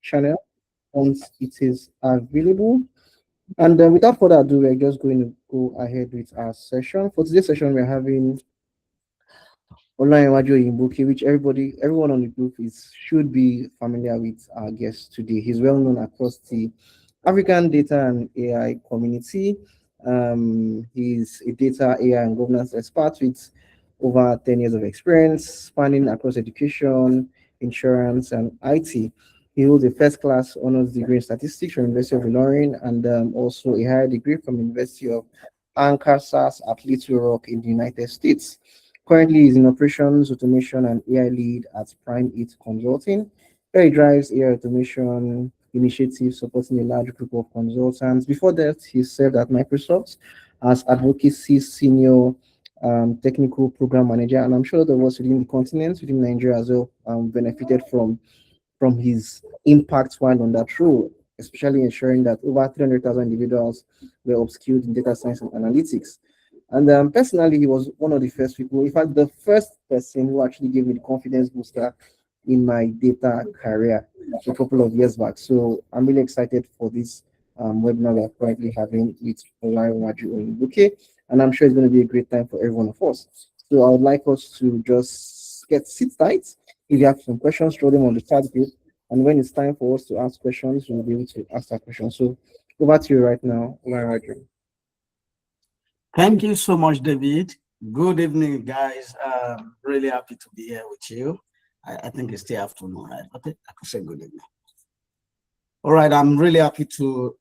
channel once it is available. And without further ado, we're just going to go ahead with our session. For today's session, we're having Olanrewaju Oyinbooke, which everyone on the group should be familiar with our guest today. He's well known across the African data and AI community. He's a data, AI, and governance expert with over 10 years of experience, spanning across education, insurance, and IT. He holds a first-class honors degree in statistics from University of Ilorin and also a higher degree from University of Arkansas at Little Rock in the United States. Currently, he's in operations, automation, and AI lead at Prime 8 Consulting, where he drives AI automation initiatives supporting a large group of consultants. Before that, he served at Microsoft as advocacy senior technical program manager, and I'm sure there was within the continent, within Nigeria as well, benefited from his impact while on that role, especially ensuring that over 300,000 individuals were upskilled in data science and analytics. And personally, he was one of the first people, in fact, the first person who actually gave me the confidence booster in my data career a couple of years back. So I'm really excited for this webinar we're currently having with Olanrewaju Oyinbooke, and I'm sure it's going to be a great time for every one of us. So I would like us to just sit tight. If you have some questions, throw them on the chat group, and when it's time for us to ask questions, we'll be able to ask that question. So over to you right now, Olanrewaju. Thank you so much, David. Good evening, guys. Really happy to be here with you. I think it's the afternoon, right? Okay, I could say good evening. All right, I'm really happy to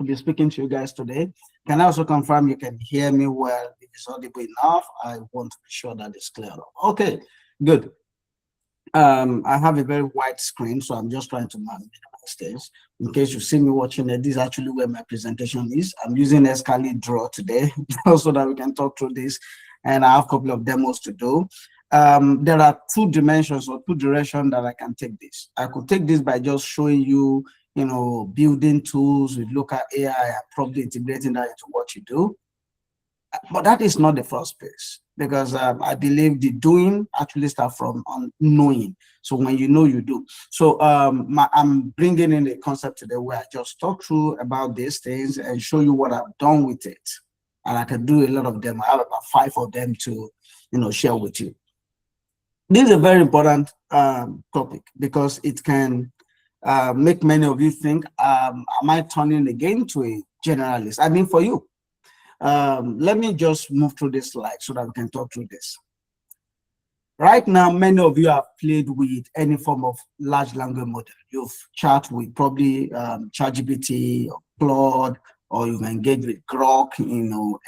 be speaking to you guys today. Can I also confirm you can hear me well? If it's audible enough, I want to be sure that it's clear. Okay, good. I have a very wide screen, so I'm just trying to manage this. In case you see me watching it, this is actually where my presentation is. I'm using Escalade Draw today so that we can talk through this, and I have a couple of demos to do. There are two dimensions or two directions that I can take this. I could take this by just showing you, building tools with local AI and probably integrating that into what you do. But that is not the first place, because I believe the doing actually starts from knowing. So when you know, you do. So I'm bringing in a concept today where I just talk through about these things and show you what I've done with it. And I can do a lot of them. I have about 5 of them to share with you. This is a very important topic because it can make many of you think, am I turning again to a generalist? I mean, for you. Let me just move through this slide so that we can talk through this. Right now, many of you have played with any form of large language model. You've chat with probably ChatGPT or Claude, or you've engaged with Grok,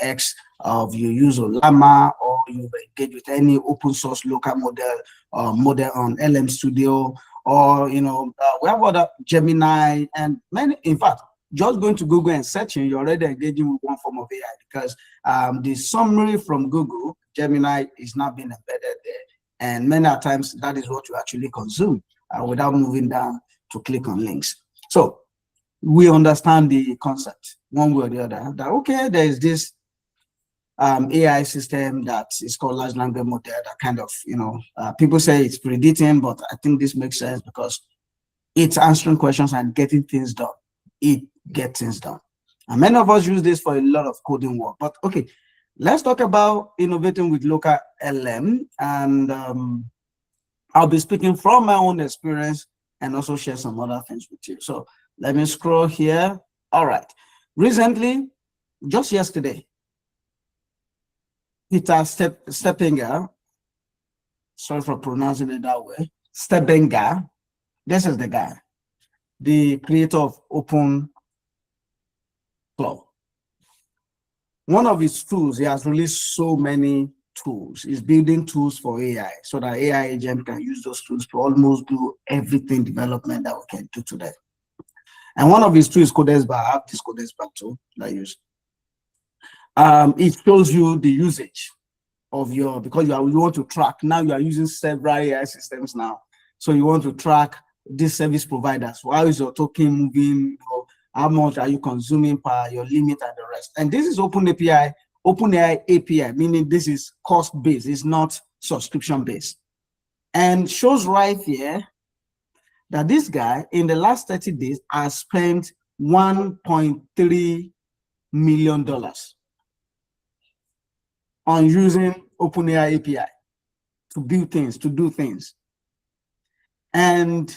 X, or you use Llama, or you've engaged with any open source local model on LM Studio, or we have other Gemini and many. In fact, just going to Google and searching, you're already engaging with one form of AI, because the summary from Google, Gemini, is not being embedded there. And many times that is what you actually consume without moving down to click on links. So we understand the concept one way or the other, that, okay, there is this AI system that is called large language model that kind of, people say it's predicting, but I think this makes sense because it's answering questions and getting things done. It gets things done. And many of us use this for a lot of coding work. But okay, let's talk about innovating with local LLM. And I'll be speaking from my own experience and also share some other things with you. So let me scroll here. All right. Recently, just yesterday, Peter Steppenga, sorry for pronouncing it that way, Steppenga, this is the guy, the creator of Open Cloud. One of his tools, he has released so many tools. He's building tools for AI so that AI agent can use those tools to almost do everything development that we can do today. And one of his tools is CodesBar. I have this CodesBar tool that I use. It shows you the usage of your, because you want to track. Now you are using several AI systems now. So you want to track these service providers. How is your token moving? How much are you consuming per your limit and the rest? And this is OpenAI API, meaning this is cost-based. It's not subscription-based. And shows right here that this guy in the last 30 days has spent $1.3 million on using OpenAI API to build things, to do things. And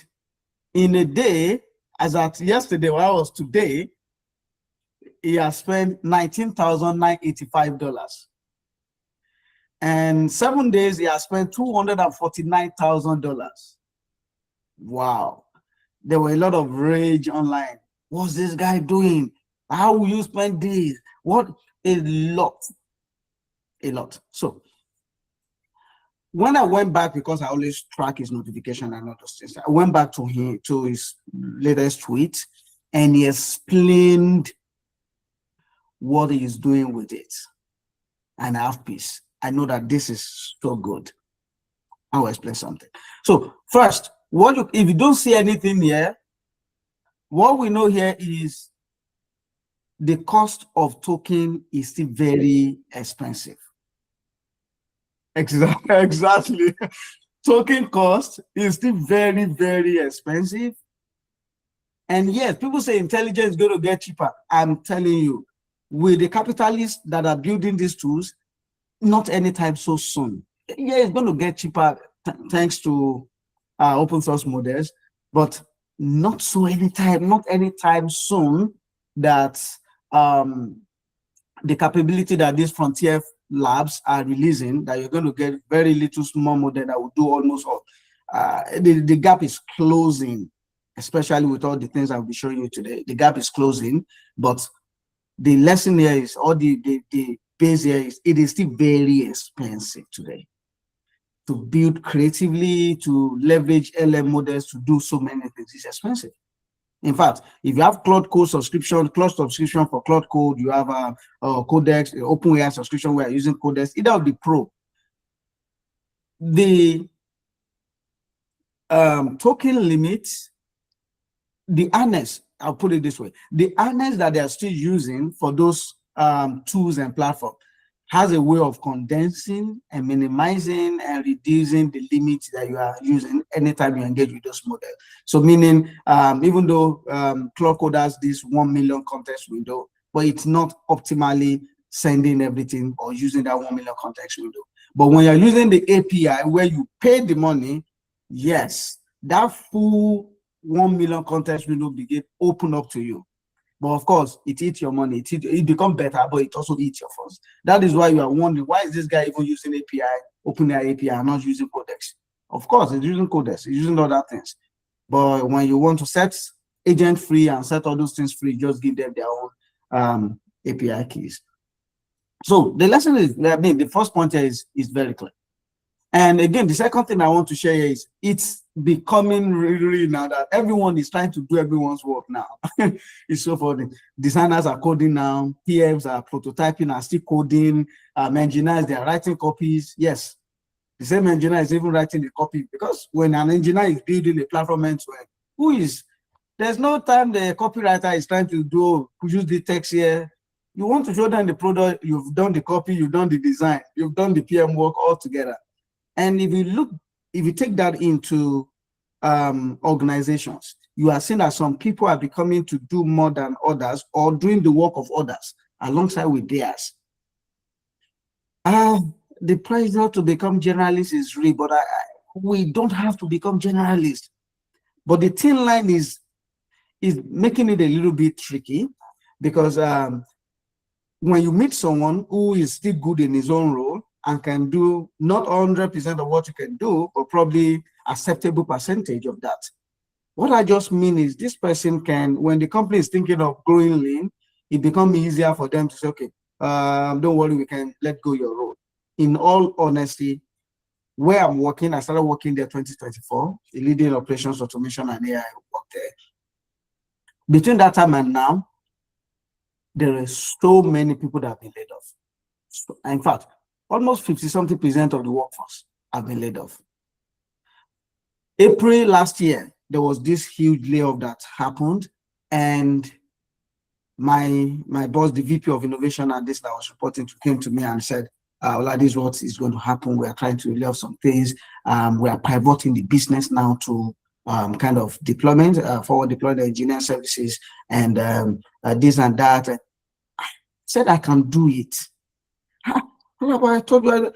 in a day, as at yesterday, well, was today, he has spent $19,985. And 7 days, he has spent $249,000. Wow. There were a lot of rage online. What's this guy doing? How will you spend this? What? A lot. A lot. So when I went back, because I always track his notification and all those things, I went back to his latest tweet, and he explained what he is doing with it. And I have peace. I know that this is so good. I will explain something. So first, if you don't see anything here, what we know here is the cost of token is still very expensive. Exactly. Token cost is still very, very expensive. And yes, people say intelligence is going to get cheaper. I'm telling you, with the capitalists that are building these tools, not anytime so soon. Yeah, it's going to get cheaper thanks to open source models, but not anytime soon that the capability that these frontier labs are releasing, that you're going to get very little small model that will do almost all. The gap is closing, especially with all the things I'll be showing you today. The gap is closing, but the lesson here is, or the base here is, it is still very expensive today to build creatively, to leverage LM models to do so many things. It's expensive. In fact, if you have Cloud Code subscription, Cloud subscription for Cloud Code, you have a Codex, OpenAI subscription where you're using Codex, either of the Pro. The token limit, the harness, I'll put it this way, the harness that they are still using for those tools and platforms has a way of condensing and minimizing and reducing the limits that you are using anytime you engage with those models. So meaning, even though Cloud Code has this 1 million context window, but it's not optimally sending everything or using that 1 million context window. But when you're using the API where you pay the money, yes, that full 1 million context window begin open up to you. But of course, it eats your money. It becomes better, but it also eats your funds. That is why you are wondering, why is this guy even using API, OpenAI API, and not using Codex? Of course, it's using Codex, it's using other things. But when you want to set agent free and set all those things free, just give them their own API keys. So the lesson is, I mean, the first point here is very clear. And again, the second thing I want to share is, it's becoming really now that everyone is trying to do everyone's work now. It's so funny. Designers are coding now, PMs are prototyping, are still coding, engineers, they are writing copies. Yes, the same engineer is even writing the copy, because when an engineer is building a platform end-to-end, there's no time the copywriter is trying to use the text here. You want to show them the product, you've done the copy, you've done the design, you've done the PM work all together. And if you take that into organizations, you are seeing that some people are becoming to do more than others, or doing the work of others alongside with theirs. The pressure to become generalists is real, but we don't have to become generalists. But the thin line is making it a little bit tricky, because when you meet someone who is still good in his own role and can do not 100% of what you can do, but probably acceptable percentage of that. What I just mean is, this person can, when the company is thinking of growing lean, it becomes easier for them to say, okay, don't worry, we can let go your role. In all honesty, where I'm working, I started working there 2024, leading operations, automation, and AI work there. Between that time and now, there are so many people that have been laid off. So, in fact, almost 50-something% of the workforce have been laid off. April last year, there was this huge layoff that happened, and my boss, the VP of Innovation, and this that I was reporting to, came to me and said, "Ola, this is what is going to happen. We are trying to lay off some things. We are pivoting the business now to kind of deployment, forward deployed engineer services, and this and that. And I said, I can do it. I told you,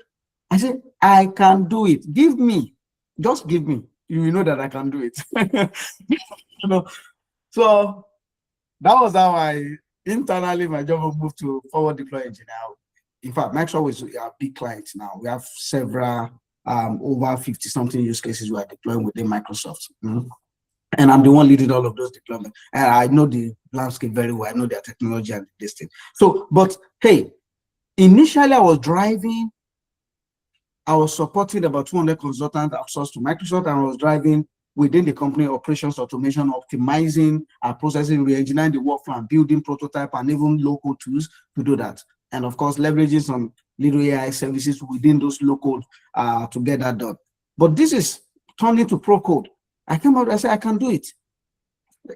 I said, I can do it. Give me, just give me. You will know that I can do it. You know, so that was how I internally my job moved to forward deploy engineer. In fact, Microsoft is a big client now. We have several over 50 something use cases we are deploying within Microsoft. And I'm the one leading all of those deployments. And I know the landscape very well. I know their technology and this thing. So, but hey, initially I was driving, I was supporting about 200 consultants outsourced to Microsoft, and I was driving within the company operations automation, optimizing our processing, re-engineering the workflow, and building prototype and even local tools to do that. And of course, leveraging some little AI services within those local to get that done. But this is turned into pro code. I came out, I said, I can do it.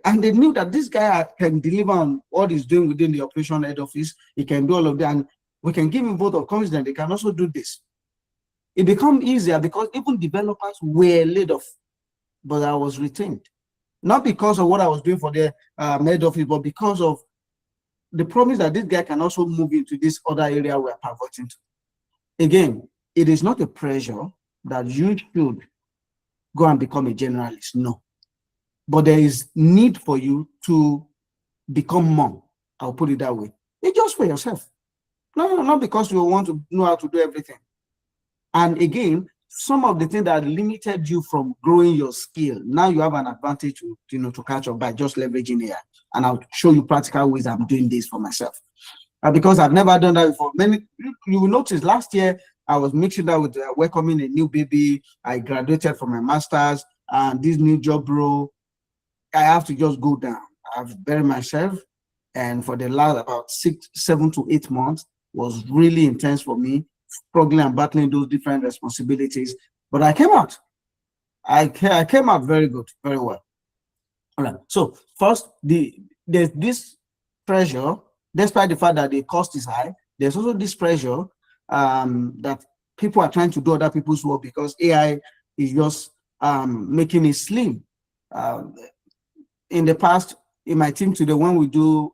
And they knew that this guy can deliver on what he's doing within the operation head office. He can do all of that. And we can give him vote of confidence. They can also do this. It became easier because even developers were laid off, but I was retained. Not because of what I was doing for the head office, but because of the promise that this guy can also move into this other area we're pivoting to. Again, it is not a pressure that you should go and become a generalist, no. But there is need for you to become more. I'll put it that way. It's just for yourself. No, not because you want to know how to do everything. And again, some of the things that limited you from growing your skill, now you have an advantage to catch up by just leveraging AI. And I'll show you practical ways I'm doing this for myself. Because I've never done that before. You will notice last year, I was mixing that with welcoming a new baby. I graduated from my master's, and this new job role, I have to just go down. I've buried myself. And for the last about 7 to 8 months was really intense for me, struggling and battling those different responsibilities. But I came out. I came out very good, very well. All right. So first, there's this pressure, despite the fact that the cost is high, there's also this pressure that people are trying to do other people's work because AI is just making it slim. In the past, in my team today, when we do,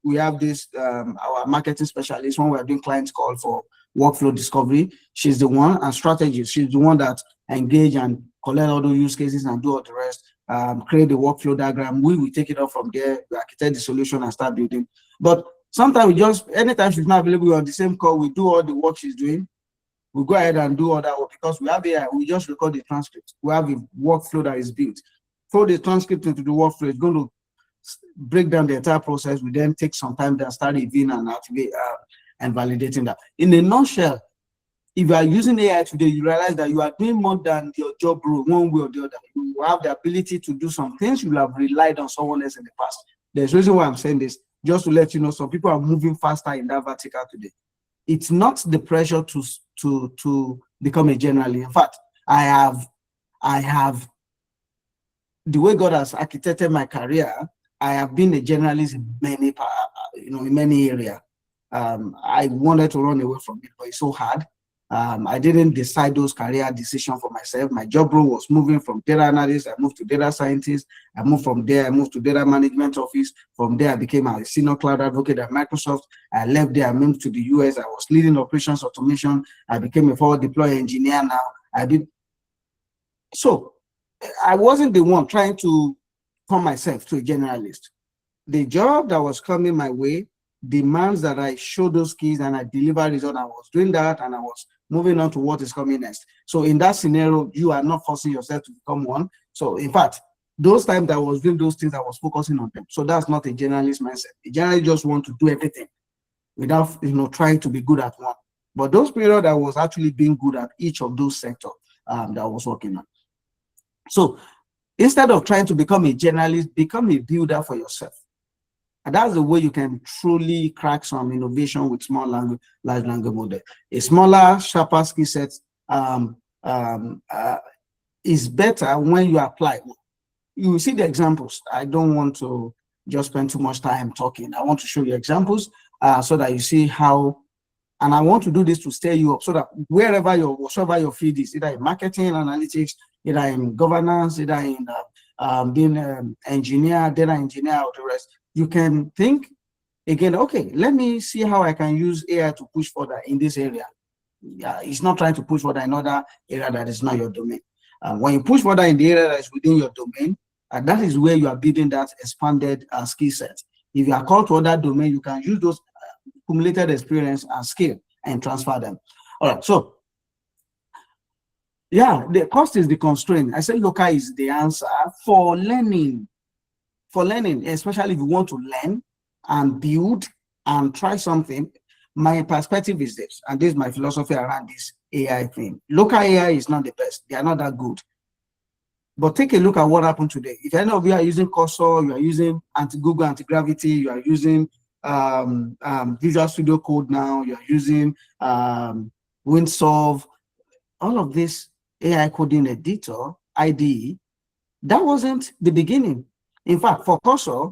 we have this, our marketing specialist, when we're doing client call for workflow discovery, she's the one, and strategy, she's the one that engage and collect all those use cases and do all the rest, create the workflow diagram. We will take it up from there, we architect the solution and start building. But sometimes we just, anytime she's not available, we're on the same call, we do all the work she's doing, we go ahead and do all that work because we have AI, we just record the transcript. We have a workflow that is built. Throw the transcript into the workflow, it's going to break down the entire process. We then take some time to start reviewing and activate and validating that. In a nutshell, if you are using AI today, you realize that you are doing more than your job role, one way or the other. You have the ability to do some things you will have relied on someone else in the past. There's a reason why I'm saying this, just to let you know, some people are moving faster in that vertical today. It's not the pressure to become a generalist. In fact, I have the way God has architected my career, I have been a generalist in many, in many areas. I wanted to run away from it, but it's so hard. I didn't decide those career decisions for myself. My job role was moving from data analyst. I moved to data scientist. I moved from there. I moved to data management office. From there, I became a senior cloud advocate at Microsoft. I left there. I moved to the US. I was leading operations automation. I became a forward deploy engineer now. So I wasn't the one trying to turn myself to a generalist. The job that was coming my way demands that I show those skills and I deliver results. I was doing that and I was moving on to what is coming next. So in that scenario, you are not forcing yourself to become one. So in fact, those times that I was doing those things, I was focusing on them. So that's not a generalist mindset. A generalist just want to do everything without trying to be good at one. But those periods I was actually being good at each of those sectors that I was working on. So instead of trying to become a generalist, become a builder for yourself. And that's the way you can truly crack some innovation with small language, large language model. A smaller, sharper skill set is better when you apply. You see the examples. I don't want to just spend too much time talking. I want to show you examples so that you see how And I want to do this to stir you up so that wherever whatever your field is, either in marketing, analytics, either in governance, either in being an engineer, data engineer, or the rest, you can think again, okay, let me see how I can use AI to push further in this area. Yeah, it's not trying to push further in another area that is not your domain. When you push further in the area that is within your domain, that is where you are building that expanded skill set. If you are called to other domain, you can use those accumulated experience and skill and transfer them. All right, so yeah, the cost is the constraint. I say local is the answer for learning. For learning, especially if you want to learn and build and try something. My perspective is this, and this is my philosophy around this AI thing. Local AI is not the best. They are not that good. But take a look at what happened today. If any of you are using Cursor, you are using Google Anti-Gravity, you are using Visual Studio Code now, you are using Windsolve, all of this AI coding editor, IDE, that wasn't the beginning. In fact, for Cursor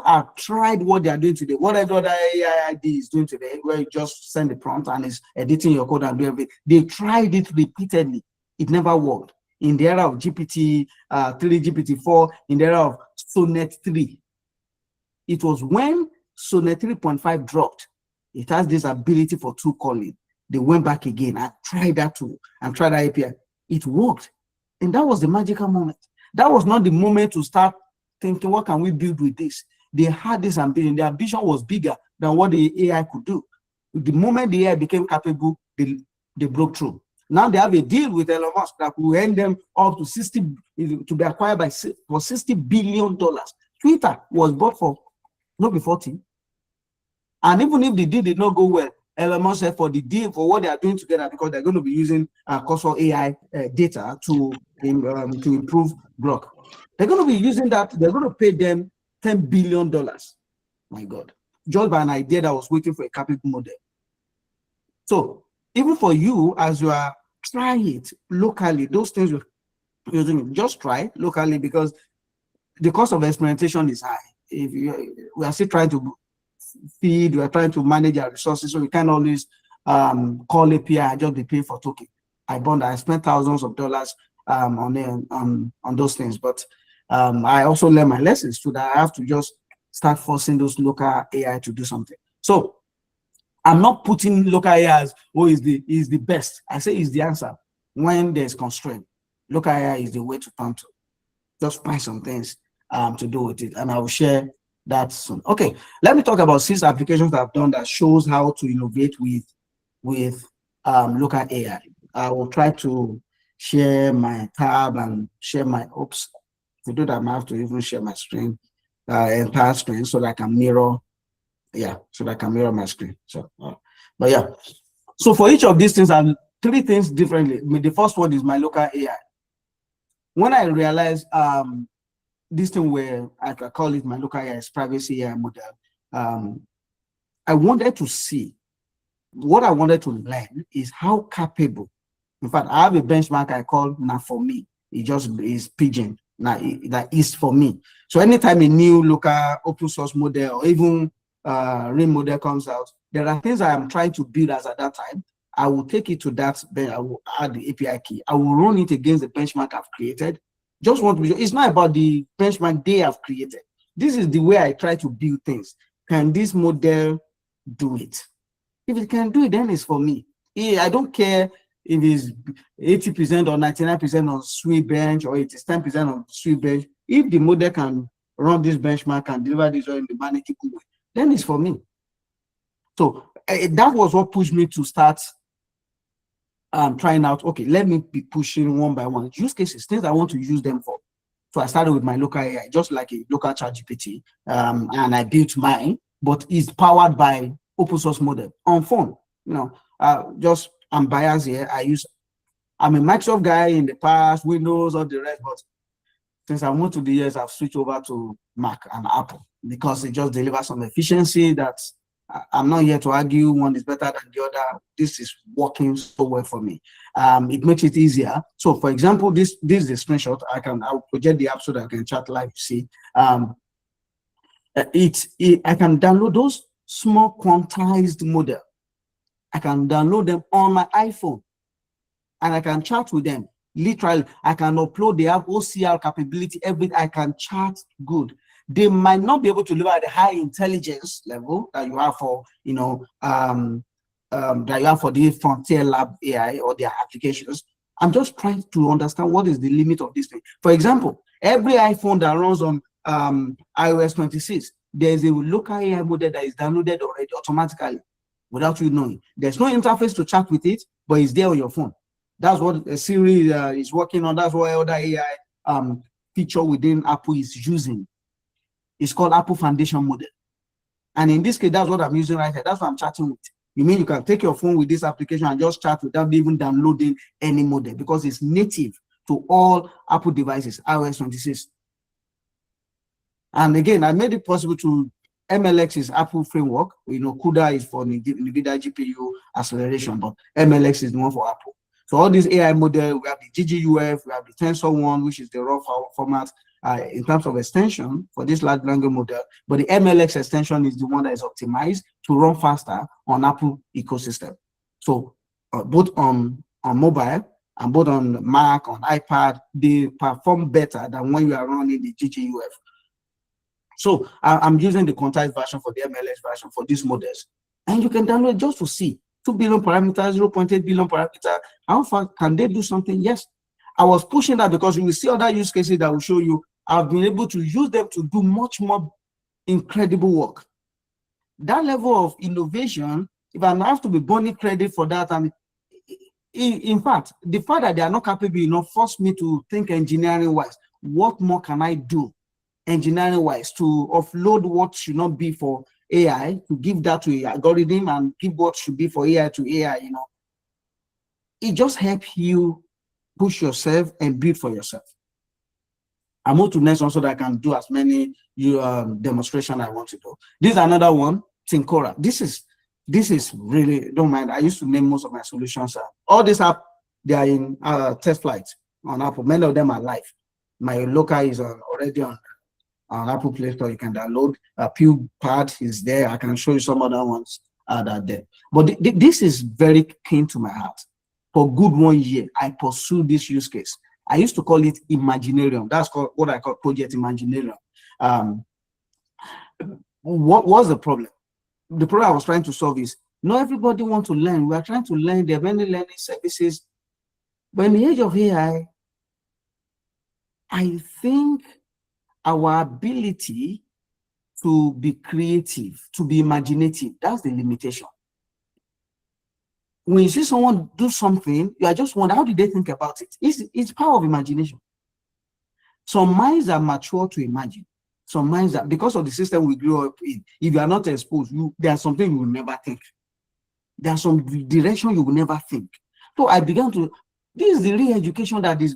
have tried what they are doing today. What every other AI IDE is doing today, where you just send the prompt and it's editing your code and do everything. They tried it repeatedly. It never worked. In the era of GPT-3, GPT-4, in the era of Sonnet 3. It was when Sonnet 3.5 dropped, it has this ability for tool calling. They went back again and tried that tool and tried that API. It worked. And that was the magical moment. That was not the moment to start thinking, what can we build with this? They had this ambition. The ambition was bigger than what the AI could do. The moment the AI became capable, they broke through. Now they have a deal with Elon Musk that will end them up to 60 to be acquired for $60 billion. Twitter was bought for not 40. And even if the deal did not go well, Elon Musk said for the deal, for what they are doing together, because they're going to be using Cursor AI data to improve Grok. They're going to be using that. They're going to pay them $10 billion. My God. Just by an idea that was waiting for a capable model. So even for you, as you are trying it locally, those things you're using, just try locally, because the cost of experimentation is high. We are still trying to feed, we are trying to manage our resources, so we can't always call API and just be paying for token. I spent thousands of dollars on those things, but I also learned my lessons so that I have to just start forcing those local AI to do something. So I'm not putting local AI as is the best. I say is the answer when there's constraint. Local AI is the way to turn to. Just find some things to do with it, and I will share that soon. Okay, let me talk about 6 applications that I've done that shows how to innovate with local AI. I will try to share my tab and share my oops. To do that, I have to even share my screen, entire screen, so that I can mirror. Yeah, so that I can mirror my screen. So, but yeah. So for each of these things, I'm 3 things differently. I mean, the first one is my local AI. When I realized this thing where I can call it my local AI, privacy AI model, I wanted to see, what I wanted to learn is how capable. In fact, I have a benchmark I call now for me. It just is pigeon. Now that is for me. So anytime a new local open source model or even RIM model comes out, there are things I am trying to build as at that time. I will take it to that, I will add the API key. I will run it against the benchmark I've created. Just want to be sure. It's not about the benchmark they have created. This is the way I try to build things. Can this model do it? If it can do it, then it's for me. I don't care if it's 80% or 99% on Swift bench, or it is 10% on Swift bench. If the model can run this benchmark and deliver this in the manageable way, then it's for me. So that was what pushed me to start trying out, okay, let me be pushing one by one use cases, things I want to use them for. So I started with my local AI, just like a local ChatGPT, and I built mine, but it's powered by open source model on phone. You know, I'm biased here. I'm a Microsoft guy in the past, Windows, all the rest, but since I moved to the US, I've switched over to Mac and Apple because it just delivers some efficiency that I'm not here to argue one is better than the other. This is working so well for me. It makes it easier. So for example, this is a screenshot. I'll project the app so that I can chat live, you see. I can download those small quantized model. I can download them on my iPhone and I can chat with them. Literally, I can upload, they have OCR capability, everything. I can chat good. They might not be able to live at the high intelligence level that you have for, that you have for the frontier lab AI or their applications. I'm just trying to understand what is the limit of this thing. For example, every iPhone that runs on iOS 26, there's a local AI model that is downloaded already automatically without you knowing. There's no interface to chat with it, but it's there on your phone. That's what Siri is working on. That's what other AI feature within Apple is using. It's called Apple Foundation model. And in this case, that's what I'm using right here. That's what I'm chatting with. You mean you can take your phone with this application and just chat without even downloading any model because it's native to all Apple devices, iOS 26. And again, I made it possible to MLX is Apple framework. CUDA is for NVIDIA GPU acceleration, but MLX is the one for Apple. So all these AI model, we have the GGUF, we have the Tensor One, which is the raw format in terms of extension for this large language model. But the MLX extension is the one that is optimized to run faster on Apple ecosystem. So both on mobile and both on Mac, on iPad, they perform better than when you are running the GGUF. So I'm using the quantized version for the MLX version for these models. And you can download just to see 2 billion parameters, 0.8 billion parameter. How far can they do something? Yes. I was pushing that because you will see other use cases that will show you I've been able to use them to do much more incredible work. That level of innovation, if I have to be burning credit for that, and in fact, the fact that they are not capable enough forced me to think engineering-wise. What more can I do engineering-wise to offload what should not be for AI, to give that to an algorithm and give what should be for AI to AI, It just helps you push yourself and build for yourself. I move to next one so that I can do as many demonstration I want to do. This is another one, Tincora. This is really, don't mind, I used to name most of my solutions. All these app, they are in test flight on Apple. Many of them are live. My local is already on Apple Play Store. You can download. PewPad is there. I can show you some other ones that are there. But this is very keen to my heart. For good 1 year, I pursued this use case. I used to call it Imaginarium. That's what I call Project Imaginarium. What was the problem? The problem I was trying to solve is not everybody wants to learn. We are trying to learn. There are many learning services. But in the age of AI, I think our ability to be creative, to be imaginative, that's the limitation. When you see someone do something, you are just wondering, how did they think about it? It's power of imagination. Some minds are mature to imagine. Some minds are, because of the system we grew up in, if you are not exposed, there's something you will never think. There's some direction you will never think. So I began to, this is the real education that is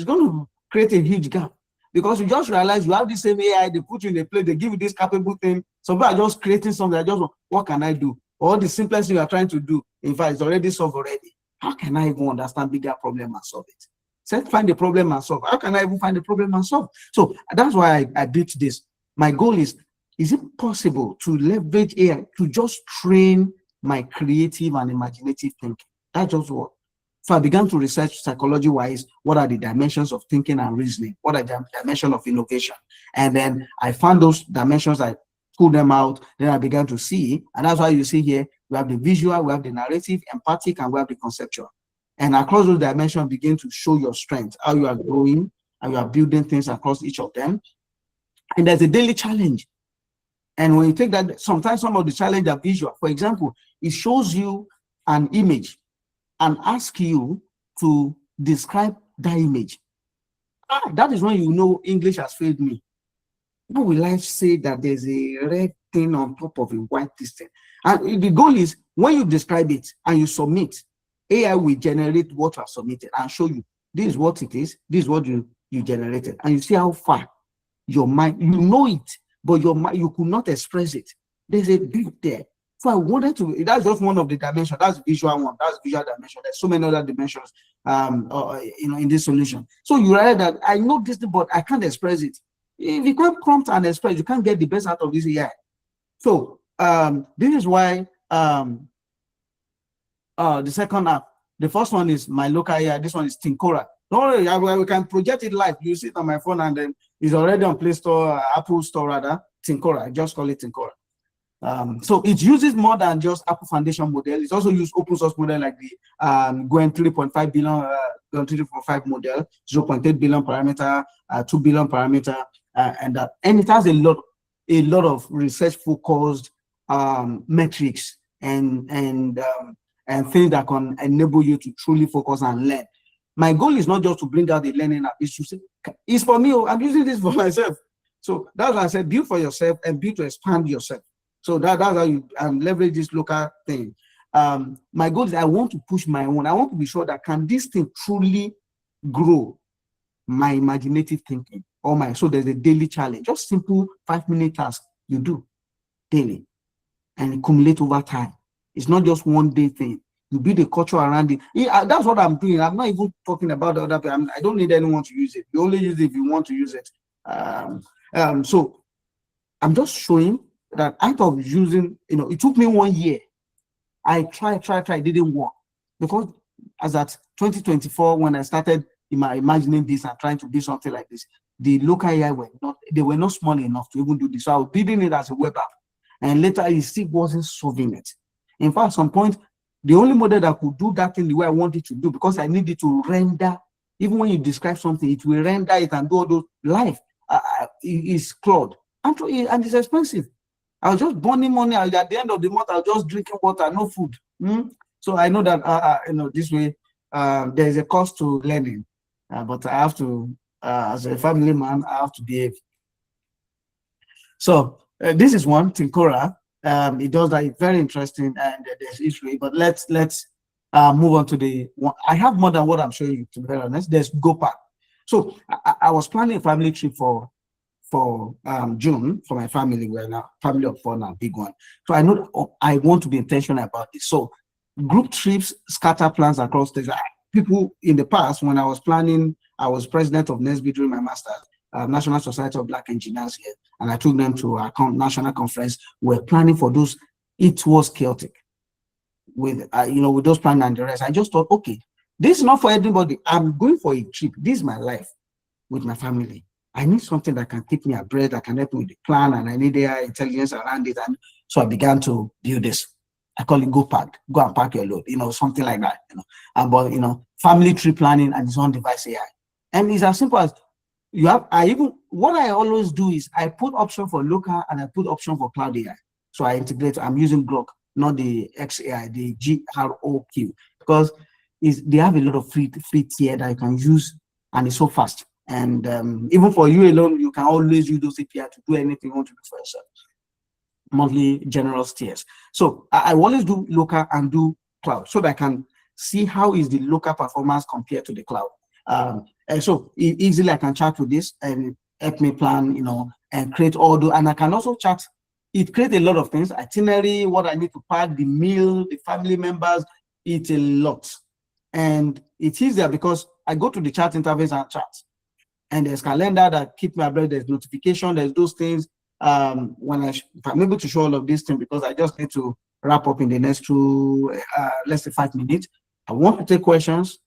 going to create a huge gap. Because you just realize you have the same AI, they put you in a place, they give you this capable thing. Some people are just creating something, I just want, what can I do? Or the simplest thing you are trying to do, in fact, it's already solved already. How can I even understand bigger problem and solve it? So find the problem and solve. How can I even find the problem and solve? So that's why I built this. My goal is it possible to leverage AI to just train my creative and imaginative thinking? That's just what. So I began to research psychology-wise, what are the dimensions of thinking and reasoning? What are the dimensions of innovation? And then I found those dimensions, I pulled them out, then I began to see, and that's why you see here, we have the visual, we have the narrative, empathic, and we have the conceptual. And across those dimensions, begin to show your strength, how you are growing, how you are building things across each of them. And there's a daily challenge. And when you take that, sometimes some of the challenge are visual. For example, it shows you an image and asks you to describe that image. That is when you know English has failed me. How will I say that there's a red thing on top of a white thing? And the goal is when you describe it and you submit, AI will generate what you have submitted and show you this is what it is, this is what you generated. And you see how far your mind, you know it, but your mind, you could not express it. There's a bit there. So I wanted to, that's just one of the dimensions. That's visual one, that's visual dimension. There's so many other dimensions in this solution. So you realize that I know this, but I can't express it. If you can't prompt and express, you can't get the best out of this AI. So this is why the second app. The first one is my local AI. This one is Tinkora. Don't worry, we can project it live. You see it on my phone, and then it's already on Play Store, Apple Store rather. Tinkora. I just call it Tinkora. So it uses more than just Apple Foundation model. It's also used open source model like the Gwen 3.5 billion, 3.5 model, 0.8 billion parameter, 2 billion parameter, and it has a lot of research focused metrics and things that can enable you to truly focus and learn. My goal is not just to bring out the learning app. It's for me. I'm using this for myself. So that's why I said build for yourself and build to expand yourself. So that's how you leverage this local thing. My goal is I want to push my own. I want to be sure that can this thing truly grow my imaginative thinking so there's a daily challenge, just simple 5-minute task you do daily and accumulate over time. It's not just one day thing. You build a culture around it. That's what I'm doing. I'm not even talking about the other people. I don't need anyone to use it. You only use it if you want to use it. So I'm just showing that out of using, it took me 1 year. I tried, it didn't work. Because as at 2024, when I started imagining this and trying to do something like this, the local AI were not small enough to even do this. So I was building it as a web app. And later it still wasn't solving it. In fact, at some point, the only model that could do that thing the way I want it to do, because I needed to render, even when you describe something, it will render it and do all those live, is Claude. And it's expensive. I was just burning money. At the end of the month, I was just drinking water, no food. So I know that this way there is a cost to learning, but I have to, as a family man, I have to behave. So this is one Tinkora. It does that. It's very interesting, and there's history. But let's move on to the one. I have more than what I'm showing you. To be very honest, there's GoPark. So I was planning a family trip for June for my family. We're now family of 4 now, big one. So I know I want to be intentional about this. So group trips scatter plans across the people. In the past, when I was planning, I was president of NSB during my master's, National Society of Black Engineers here, and I took them to a national conference. We're planning for those. It was chaotic with with those plans and the rest. I just thought, okay, this is not for everybody. I'm going for a trip. This is my life with my family. I need something that can keep me abreast, that can help me with the plan, and I need AI intelligence around it. And so I began to build this. I call it GoPark, go and pack your load, something like that. About family trip planning and its own device AI. And it's as simple as what I always do is I put option for local and I put option for cloud AI. So I integrate. I'm using Grok, not the XAI, the GROQ, because they have a lot of free tier that you can use, and it's so fast. And even for you alone, you can always use those API to do anything you want to do for yourself. Monthly general tiers. So I always do local and do cloud so that I can see how is the local performance compared to the cloud. And so easily I can chat with this and help me plan, and create all the, and I can also chat. It creates a lot of things, itinerary, what I need to pack, the meal, the family members. It's a lot. And it's easier because I go to the chat interface and chat. And there's calendar that keep me abreast, there's notification, there's those things. If I'm able to show all of these things, because I just need to wrap up in the next let's say 5 minutes. I want to take questions,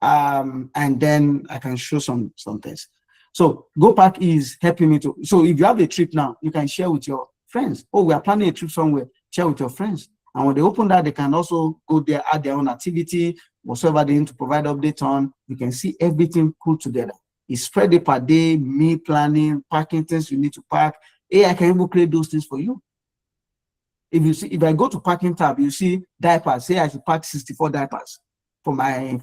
and then I can show some things. So GoPark is helping me to. So if you have a trip now, you can share with your friends. Oh, we are planning a trip somewhere. Share with your friends, and when they open that, they can also go there, add their own activity, whatsoever they need to provide updates on. You can see everything put together. It's spread it per day, meal planning, packing things you need to pack. AI can even create those things for you. If I go to packing tab, you see diapers. Say I should pack 64 diapers for my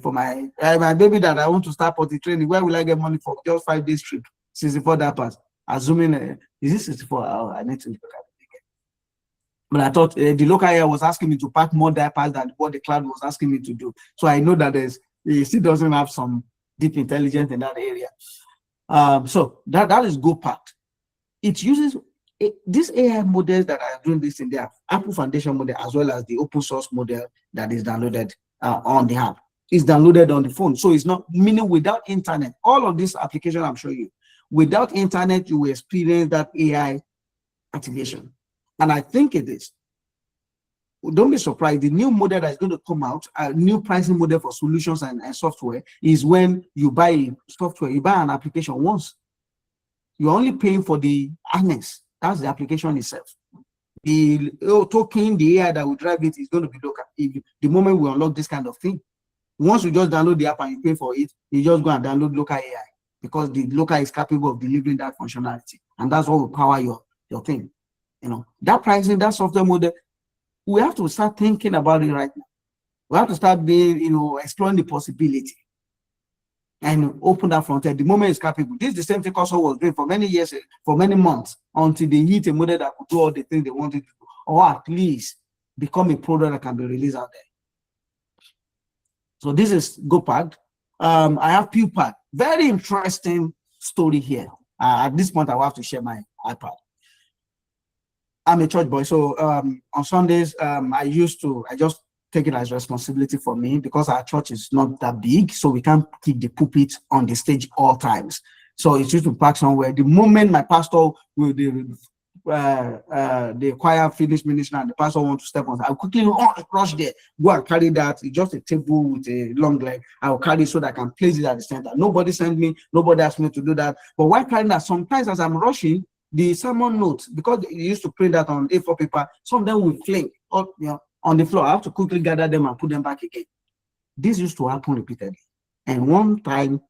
baby that I want to start potty training. Where will I get money for just 5 days trip? 64 diapers. Assuming is it 64? I need to look at it again. But I thought the local AI was asking me to pack more diapers than what the cloud was asking me to do. So I know that it still doesn't have some deep intelligence in that area. So that is GoPark. It uses these AI models that are doing this in their Apple Foundation model, as well as the open source model that is downloaded on the app. It's downloaded on the phone. So it's not, meaning without internet, all of this application I'm showing you, without internet, you will experience that AI activation. And I think it is. don't be surprised. The new model that is going to come out, a new pricing model for solutions and software, is when you buy software, you buy an application once. You're only paying for the harness. That's the application itself. The token, the AI that will drive it is going to be local. The moment we unlock this kind of thing, once you just download the app and you pay for it, you just go and download local AI, because the local is capable of delivering that functionality, and that's what will power your thing. That pricing, that software model, we have to start thinking about it right now. We have to start being, exploring the possibility and open that frontier. The moment it's capable. This is the same thing Coso was doing for many years, for many months, until they hit a model that could do all the things they wanted to do, or at least become a product that can be released out there. So this is GoPad. I have PewPad. Very interesting story here. At this point, I will have to share my iPad. I'm a church boy, so on Sundays, I just take it as responsibility for me, because our church is not that big, so we can't keep the pulpit on the stage all times. So it's used to park somewhere. The moment my pastor will the choir finish ministry and the pastor want to step on, I'll quickly rush there, go and carry that. It's just a table with a long leg. I'll carry it so that I can place it at the center. Nobody sent me, nobody asked me to do that. But while carrying that, sometimes as I'm rushing, the sermon notes, because you used to print that on A4 paper, some of them will fling up, on the floor. I have to quickly gather them and put them back again. This used to happen repeatedly. And one time,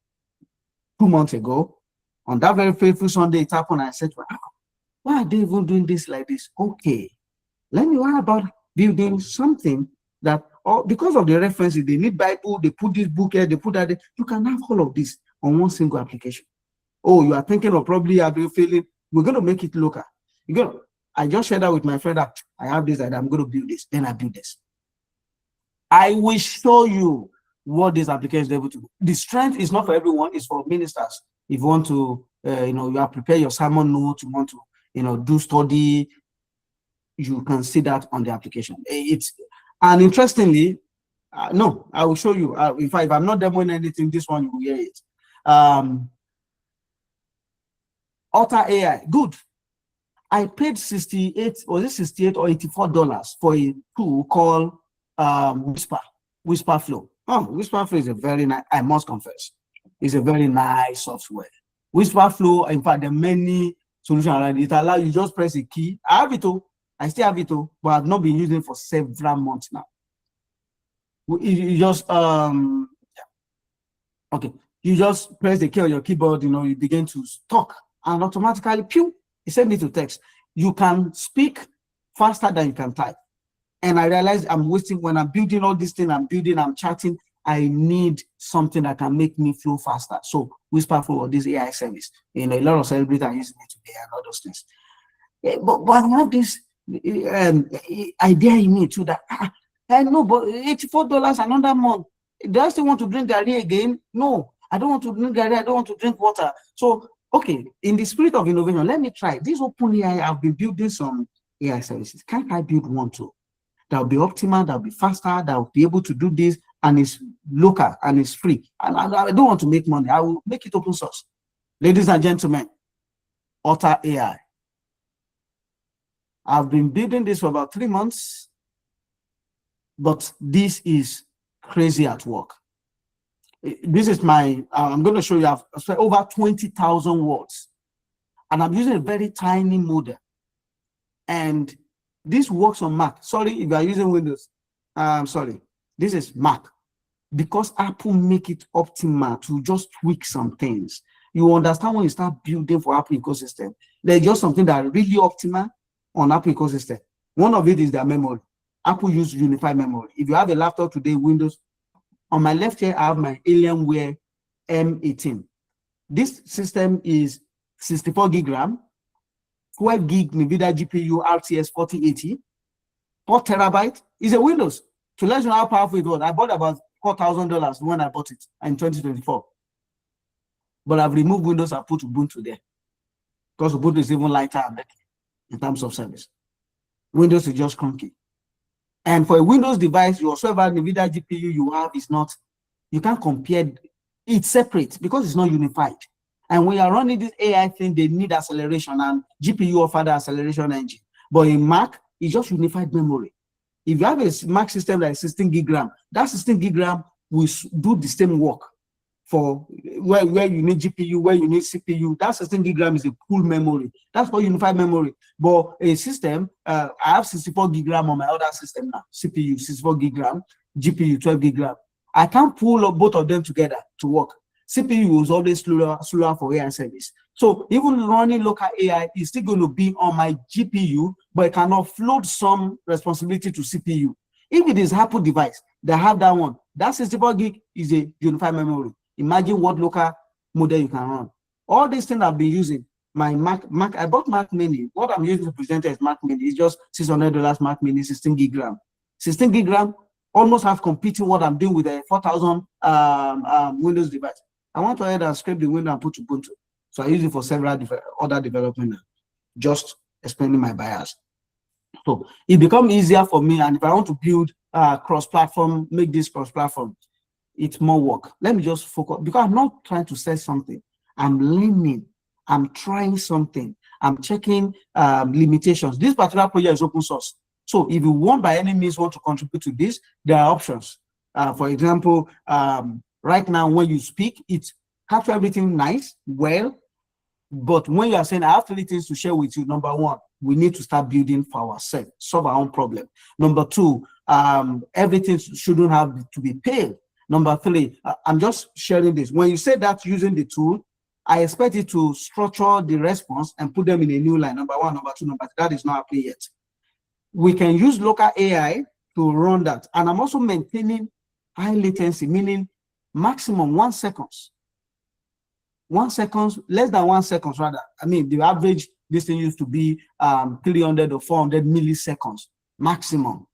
2 months ago, on that very faithful Sunday, it happened. I said, why are they even doing this like this? Okay, let me worry about building something that, because of the references, they need Bible, they put this book here, they put that there. You can have all of this on one single application. Oh, you are thinking of probably have you feeling, we're going to make it local. I just shared that with my friend that I have this, and I'm going to build this. Then I build this. I will show you what this application is able to do. The strength is not for everyone, it's for ministers. If you want to, you have prepared your sermon notes, you want to, do study, you can see that on the application. And interestingly, no, I will show you. If I'm not demoing anything, this one you will hear it. Otter AI, good. I paid 68 or $84 for a tool called Whisper Flow. Whisper Flow is a very nice, I must confess, it's a very nice software. Whisper Flow, in fact, there are many solutions around it. Allows you just press a key. I have it all. I still have it all, but I've not been using it for several months now. You just okay. You just press the key on your keyboard, you begin to talk, and automatically, pew, it sends it to text. You can speak faster than you can type. And I realize I'm wasting, when I'm building all these things, I'm chatting, I need something that can make me flow faster. So Whisper Flow or this AI service, a lot of celebrities are using it today and all those things. But I have this idea in me too that I know, but $84 another month. Do I still want to drink Gary again? No, I don't want to drink Gary. I don't want to drink water. So, okay, in the spirit of innovation, let me try. This open AI, I've been building some AI services. Can't I build one too? That will be optimal, that will be faster, that will be able to do this, and it's local and it's free. And I don't want to make money. I will make it open source. Ladies and gentlemen, Otter AI. I've been building this for about 3 months, but this is crazy at work. This is my, I'm going to show you, I've spent over 20,000 words, and I'm using a very tiny model. And this works on Mac. Sorry if you are using Windows. Sorry, this is Mac. Because Apple make it optimal to just tweak some things. You understand when you start building for Apple ecosystem, there's just something that are really optimal on Apple ecosystem. One of it is their memory. Apple use unified memory. If you have a laptop today, Windows, on my left here, I have my Alienware M18. This system is 64 gig RAM, 12 gig NVIDIA GPU RTS 4080, 4 terabyte. Is a Windows. To let you know how powerful it was, I bought about $4,000 when I bought it in 2024. But I've removed Windows and put Ubuntu there, because Ubuntu is even lighter and better in terms of service. Windows is just clunky. And for a Windows device, whatsoever NVIDIA GPU you have is not, you can't compare, it's separate because it's not unified. And when you're running this AI thing, they need acceleration, and GPU offer the acceleration engine. But in Mac, it's just unified memory. If you have a Mac system that is 16 gig RAM, that 16 gig RAM will do the same work for where you need GPU, where you need CPU. That 16 gig RAM is a pool memory. That's called unified memory. But a system, I have 64 gig RAM on my other system now, CPU, 64 gig RAM, GPU, 12 gig RAM. I can't pull up both of them together to work. CPU is always slower for AI service. So even running local AI is still going to be on my GPU, but it can offload some responsibility to CPU. If it is Apple device, they have that one. That 64 gig is a unified memory. Imagine what local model you can run. All these things I've been using. My Mac, I bought Mac Mini. What I'm using to present as Mac Mini is just $600 Mac Mini, 16 gig RAM. 16 gig RAM almost have competing what I'm doing with a 4,000 Windows device. I want to add and scrape the window and put Ubuntu. So I use it for several other development, just explaining my bias. So it becomes easier for me. And if I want to build cross-platform, make this cross-platform, it's more work. Let me just focus, because I'm not trying to say something. I'm learning. I'm trying something. I'm checking limitations. This particular project is open source. So if you want by any means want to contribute to this, there are options. For example, right now when you speak, it captures everything nice, well, but when you are saying I have 3 things to share with you, number 1, we need to start building for ourselves, solve our own problem. Number 2, everything shouldn't have to be paid. Number 3, I'm just sharing this. When you say that using the tool, I expect it to structure the response and put them in a new line. Number 1, number 2, number 3. That is not happening yet. We can use local AI to run that. And I'm also maintaining high latency, meaning maximum 1 second. 1 second, less than 1 second rather. I mean, the average, this thing used to be 300 or 400 milliseconds maximum.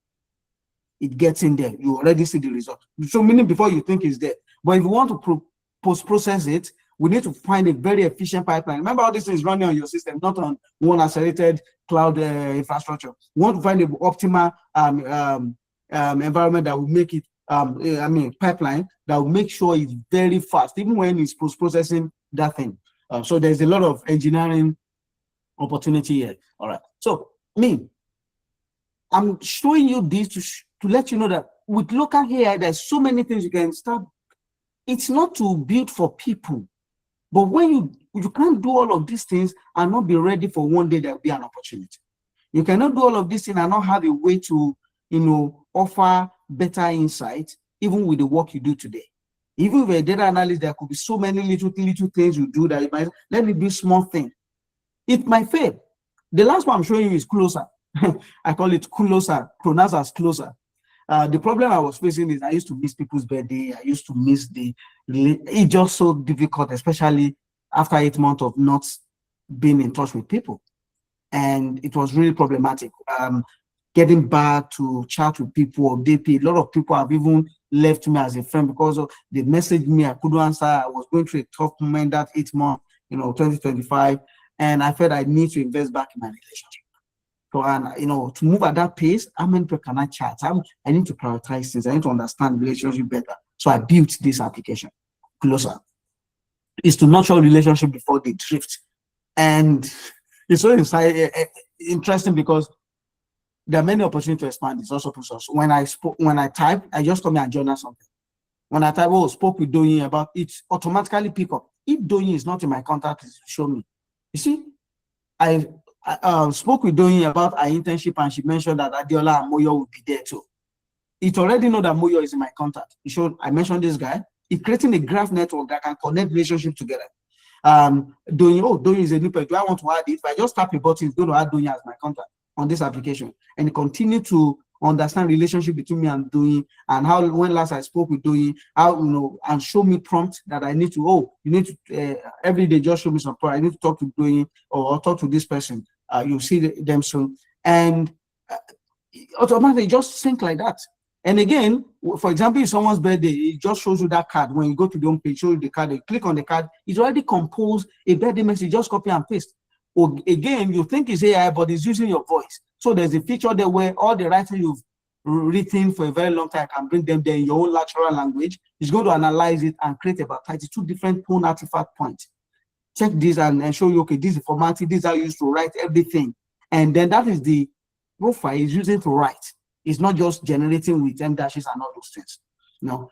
It gets in there. You already see the result. So meaning before you think it's there. But if you want to post-process it, we need to find a very efficient pipeline. Remember, all this is running on your system, not on one accelerated cloud infrastructure. We want to find the optimal environment that will make it, pipeline that will make sure it's very fast, even when it's post-processing that thing. So there's a lot of engineering opportunity here. All right. So I'm showing you this to let you know that with local AI, there's so many things you can start. It's not to build for people, but when you can't do all of these things and not be ready for one day there will be an opportunity. You cannot do all of these things and not have a way to, offer better insight, even with the work you do today. Even with a data analyst, there could be so many little things you do that you might, let me do small thing. It might fail. The last one I'm showing you is closer. I call it closer, pronounced as closer. The problem I was facing is I used to miss people's birthday. I used to miss it's just so difficult, especially after 8 months of not being in touch with people. And it was really problematic. Getting back to chat with people, a lot of people have even left me as a friend because they messaged me, I couldn't answer. I was going through a tough moment that 8 months, 2025. And I felt I need to invest back in my relationship. So, and to move at that pace, how many people can I chat? I need to prioritize things. I need to understand relationship better. So I built this application, Closer. It's to nurture relationship before they drift. And it's so interesting because there are many opportunities to expand. It's also open source. When I type, I just come here and journal something. When I type, spoke with Doyin about it, automatically pick up. If Doyin is not in my contact, show me. You see, I spoke with Doyin about our internship, and she mentioned that Adiola and Moyo would be there too. It already know that Moyo is in my contact. I mentioned this guy. It's creating a graph network that can connect relationships together. Doyin is a new person. Do I want to add it? If I just tap a button, it's going to add Doyin as my contact on this application, and continue to understand relationship between me and Doyin, and how when last I spoke with Doyin, how and show me prompt that I need to. You need to every day just show me some prompt. I need to talk to Doyin or talk to this person. You'll see them soon, and automatically just think like that. And again, for example, if someone's birthday, it just shows you that card. When you go to the home page, show you the card. You click on the card. It's already composed a birthday message. Just copy and paste. Or again, you think it's AI, but it's using your voice. So there's a feature there where all the writing you've written for a very long time can bring them there in your own natural language. It's going to analyze it and create about 32 different tone artifact points. Check this and show you, okay, this is formatting, these are used to write everything. And then that is the profile is using to write. It's not just generating with M dashes and all those things.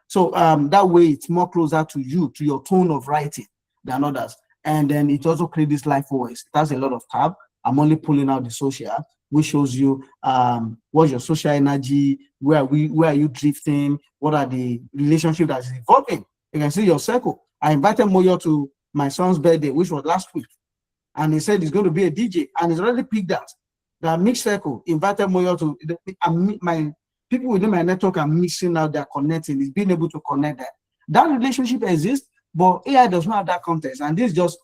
So that way it's more closer to you, to your tone of writing than others. And then it also creates this life voice. That's a lot of tab. I'm only pulling out the social, which shows you what's your social energy, where are you drifting, what are the relationships that's evolving. You can see your circle. I invited Moyo to my son's birthday, which was last week, and he said he's going to be a DJ, and he's already picked that. The mixed circle invited Moyo to my people within my network are mixing out, they're connecting, is being able to connect that. That relationship exists, but AI does not have that context. And this just,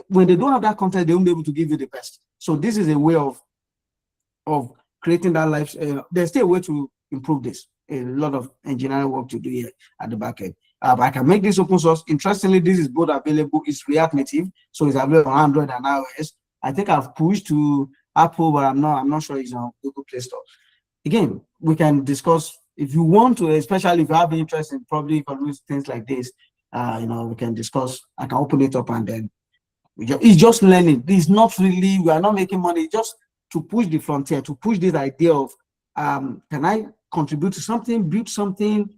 when they don't have that context, they won't be able to give you the best. So this is a way of creating that life. There's still a way to improve this. A lot of engineering work to do here at the back end. But I can make this open source. Interestingly, this is both available. It's React Native, so it's available on Android and iOS. I think I've pushed to Apple, but I'm not sure it's on Google Play Store. Again, we can discuss if you want to, especially if you have interest in probably things like this. We can discuss. I can open it up, and then it's just learning. It's not really, we are not making money. It's just to push the frontier, to push this idea of can I contribute to something, build something.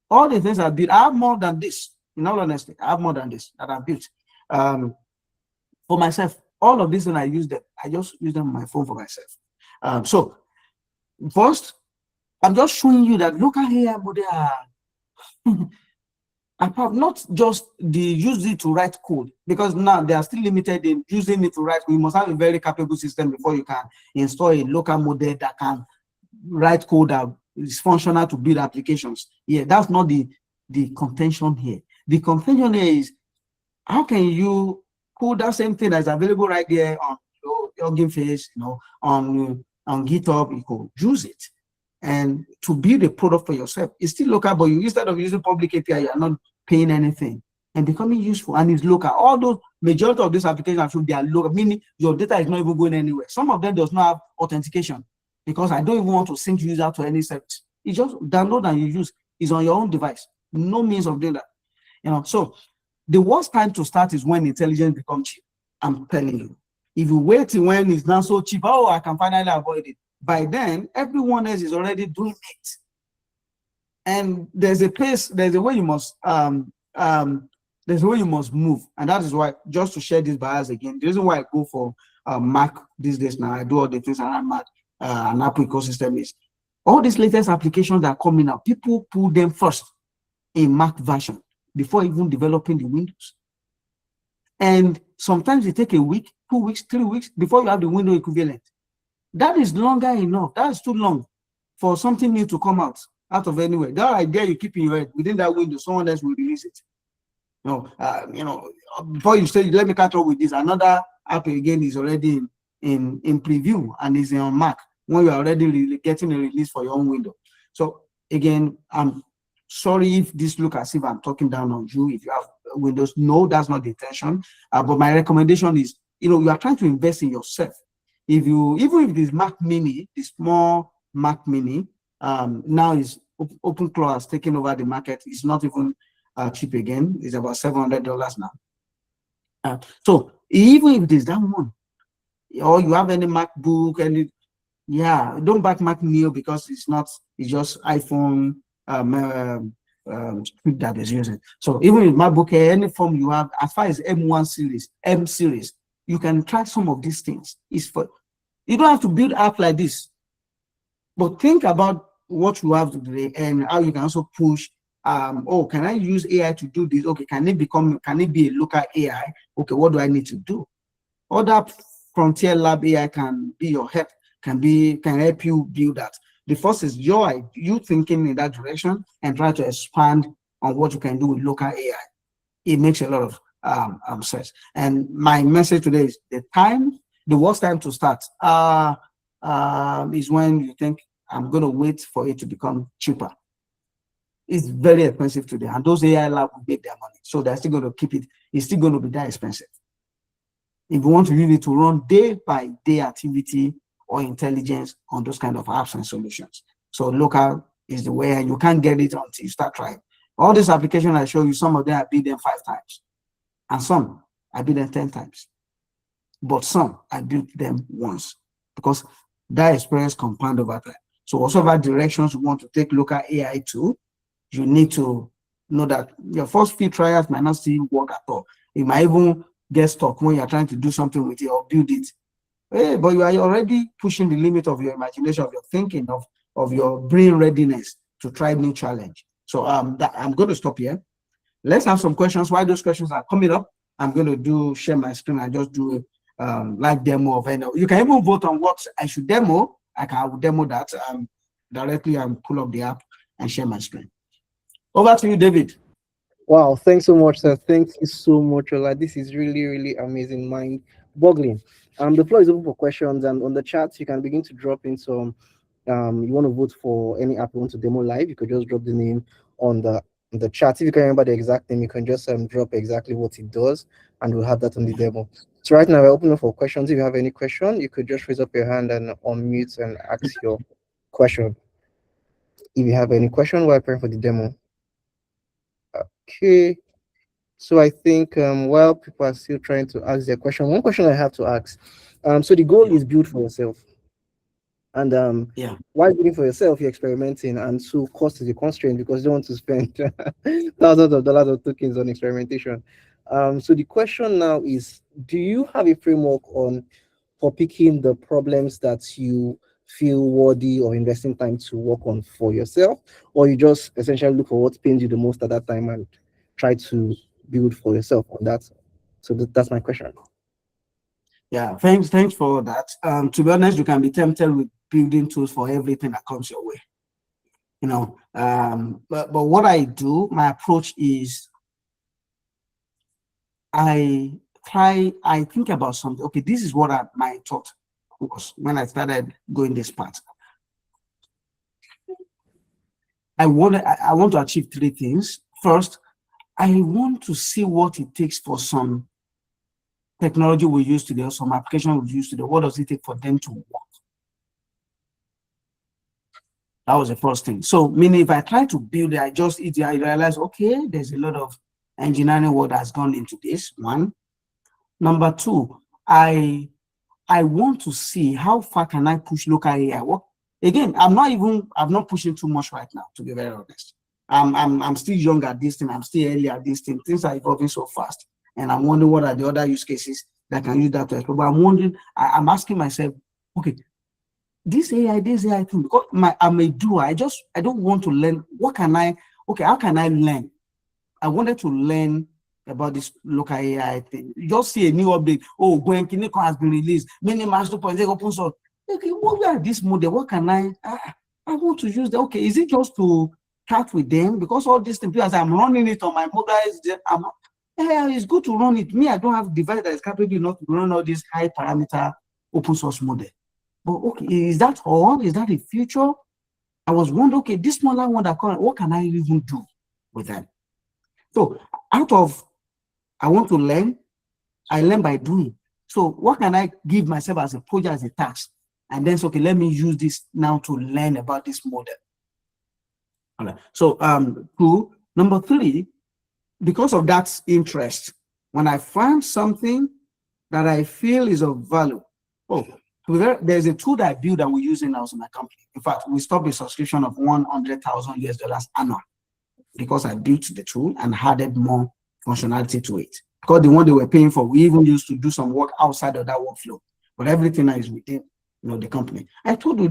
All the things I built, I have more than this. In all honesty, I have more than this that I built for myself. All of this, when I use them, I just use them on my phone for myself. So first, I'm just showing you that local AI model are not just the use it to write code, because now they are still limited in using it to write. You must have a very capable system before you can install a local model that can write code that is functional to build applications. Yeah, that's not the contention here. The contention here is how can you put that same thing that's available right there on your game face, on GitHub, you could use it and to build a product for yourself. It's still local, but instead of using public API, you're not paying anything and becoming useful, and it's local. All those majority of these applications should be local, meaning your data is not even going anywhere. Some of them does not have authentication because I don't even want to sync user to any service. It's just download and you use. It's on your own device. No means of doing that. So the worst time to start is when intelligence becomes cheap. I'm telling you. If you wait till when it's not so cheap, I can finally avoid it. By then, everyone else is already doing it. And there's a pace, there's a way you must there's a way you must move. And that is why, just to share this bias again, the reason why I go for Mac these days now, I do all the things around Mac and Apple ecosystem is all these latest applications that are coming out, people pull them first in Mac version before even developing the Windows. And sometimes it takes a week, 2 weeks, 3 weeks before you have the window equivalent. That is longer enough. That is too long for something new to come out of anywhere. That idea you keep in your head, within that window, someone else will release it. Before you say, let me catch up with this, another app again is already in preview and is on Mac when you're already getting a release for your own window. So again, I'm sorry if this looks as if I'm talking down on you if you have Windows. No, that's not the intention. But my recommendation is, you are trying to invest in yourself. Even if this Mac Mini, the small Mac Mini, now is OpenClaw has taken over the market. It's not even cheap again. It's about $700 now. So even if it is that one, or you have any MacBook, don't back Mac Neo because it's just iPhone that is using. So even with MacBook Air, any form you have, as far as M1 series, M series, you can try some of these things. You don't have to build app like this, but think about what you have today and how you can also push. Can I use AI to do this? Okay, can it be a local AI? Okay, what do I need to do? Other frontier lab AI can be your help, can help you build that. The first is you thinking in that direction and try to expand on what you can do with local AI. It makes a lot of sense. And my message today is the worst time to start is when you think I'm going to wait for it to become cheaper. It's very expensive today, and those AI labs will make their money. So they're still going to keep it. It's still going to be that expensive. If you want to use it to run day-by-day activity or intelligence on those kind of apps and solutions. So local is the way, and you can't get it until you start trying. All these applications I show you, some of them I built them 5 times, and some I built them 10 times. But some I built them once, because that experience compound over time. So whatever directions you want to take local AI to, you need to know that your first few trials might not still work at all. You might even get stuck when you're trying to do something with it or build it. Hey, but you are already pushing the limit of your imagination, of your thinking, of your brain readiness to try new challenge. So I'm going to stop here. Let's have some questions. While those questions are coming up, I'm going to share my screen and just do a live demo of any. You can even vote on what I should demo. I will demo that directly and pull up the app and share my screen. Over to you, David. Wow, thanks so much, sir. Thank you so much, Ola. This is really, really amazing, mind-boggling. The floor is open for questions, and on the chat, you can begin to drop in some. You want to vote for any app you want to demo live, you could just drop the name on the chat. If you can remember the exact name, you can just drop exactly what it does, and we'll have that on the demo. So right now, we're opening for questions. If you have any question, you could just raise up your hand and unmute and ask your question. If you have any question, we're preparing for the demo. Okay. So I think while people are still trying to ask their question, one question I have to ask. So the goal is build for yourself. And while building for yourself, you're experimenting, and so cost is a constraint because you don't want to spend thousands of dollars of tokens on experimentation. So the question now is, do you have a framework for picking the problems that you feel worthy of investing time to work on for yourself, or you just essentially look for what pains you the most at that time and try to build for yourself on that? So that's my question. Yeah, thanks for that. To be honest, you can be tempted with building tools for everything that comes your way. You know, but what I do, my approach is I think about something. Okay, this is what my thought was when I started going this path. I want to achieve three things. First, I want to see what it takes for some technology we use today, or some application we use today. What does it take for them to work? That was the first thing. So, meaning if I try to build it, I realize, okay, there's a lot of engineering work that's gone into this. One. Number two, I want to see how far can I push local AI work. Again, I'm not pushing too much right now, to be very honest. I'm still young at this thing. I'm still early at this thing. Things are evolving so fast. And I'm wondering what are the other use cases that can use that to explore. But I'm wondering, I'm asking myself, okay, this AI thing, because I'm a doer. I don't want to learn. How can I learn? I wanted to learn about this local AI thing. You just see a new update. Oh, Gwen Kineko has been released. Many master points open source. Okay, what are this model? What can I want to use that? Okay, is it just to start with them? Because all these things, as I'm running it on my mobile, it's good to run it. Me, I don't have a device that is capable enough to run all these high parameter open source model. But okay, is that all? Is that the future? I was wondering, okay, this smaller one what can I even do with that? So I want to learn, I learn by doing. So what can I give myself as a project, as a task? And then, okay, let me use this now to learn about this model. All right. So, number three, because of that interest, when I find something that I feel is of value, there's a tool that I built that we're using now in my company. In fact, we stopped a subscription of $100,000 annual because I built the tool and added more functionality to it. Because the one they were paying for, we even used to do some work outside of that workflow. But everything now is within, the company. I told you,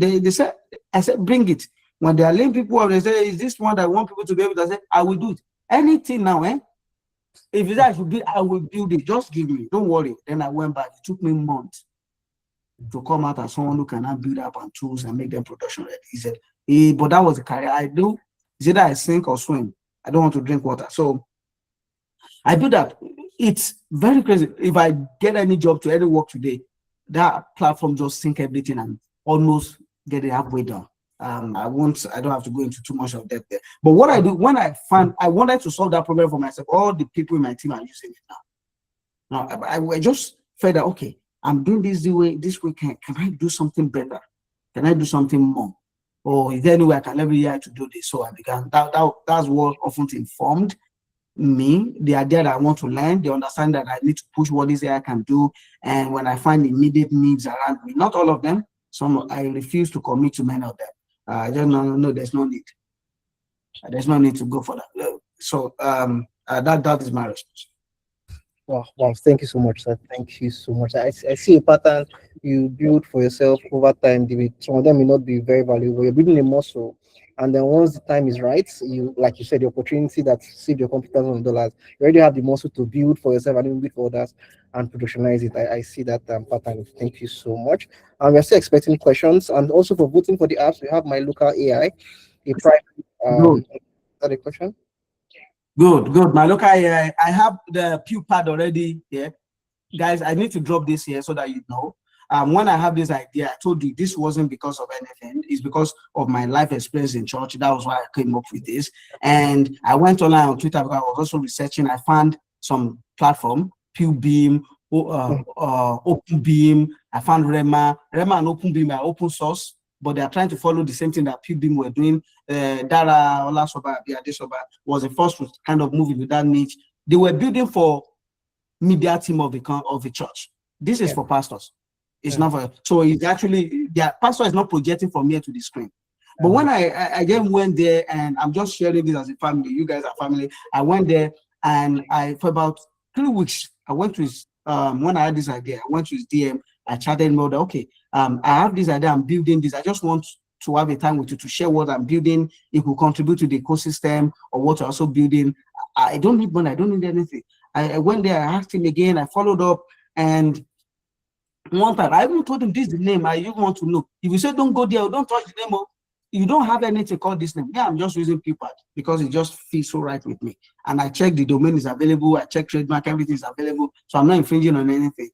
I said, bring it. When they are laying people up, they say, is this one that I want people to be able to say, I will do it. Anything now, if it's that I will build it. Just give me. Don't worry. Then I went back. It took me months to come out as someone who cannot build up on tools and make them production ready. He said, but that was the career I do. It's either I sink or swim. I don't want to drink water. So I do that. It's very crazy. If I get any job to any work today, that platform just sync everything and almost get it halfway done. I don't have to go into too much of depth there. But what I do when I wanted to solve that problem for myself, all the people in my team are using it now. Now I just felt that, okay, I'm doing this way. Can I do something better? Can I do something more? Or is there any way I can leverage AI to do this? So I began. That's what often informed me, the idea that I want to learn, the understanding that I need to push what this AI can do. And when I find immediate needs around me, not all of them, some I refuse to commit to many of them. I just no, there's no need. There's no need to go for that. So that is my response. Wow, wow, thank you so much, sir. Thank you so much. I see a pattern you build for yourself over time. Some of them may not be very valuable. You're building a muscle, and then once the time is right, you, like you said, the opportunity that saved your company thousands of dollars, you already have the muscle to build for yourself and even build for others and productionize it. I see that pattern. Thank you so much. And we're still expecting questions, and also for voting for the apps, we have my local AI, a private. Good. Is that a question? Good. My local AI, I have the Pew pad already here. Guys, I need to drop this here so that you know. When I have this idea, I told you this wasn't because of anything. It's because of my life experience in church. That was why I came up with this. And I went online on Twitter because I was also researching. I found some platform, PewBeam, OpenBeam. I found Rema and OpenBeam are open source, but they are trying to follow the same thing that PewBeam were doing. Dara Olasoba Adesoba was the first to kind of move into that niche. They were building for media team of the church. This is for pastors. It's not for, so it's actually, their pastor is not projecting from here to the screen. But when I again went there, and I'm just sharing this as a family, you guys are family. I went there, and for about 3 weeks, I went to his, when I had this idea, I went to his DM, I chatted him, okay, I have this idea, I'm building this, I just want to have a time with you to share what I'm building. It will contribute to the ecosystem or what you're also building. I don't need money, I don't need anything. I went there, I asked him again, I followed up, and one time I even told him this is the name I even want to know. If you say don't go there or don't touch the name, you don't have anything called this name. Yeah, I'm just using PewPad because it just feels so right with me. And I checked the domain is available, I checked trademark, everything is available. So I'm not infringing on anything.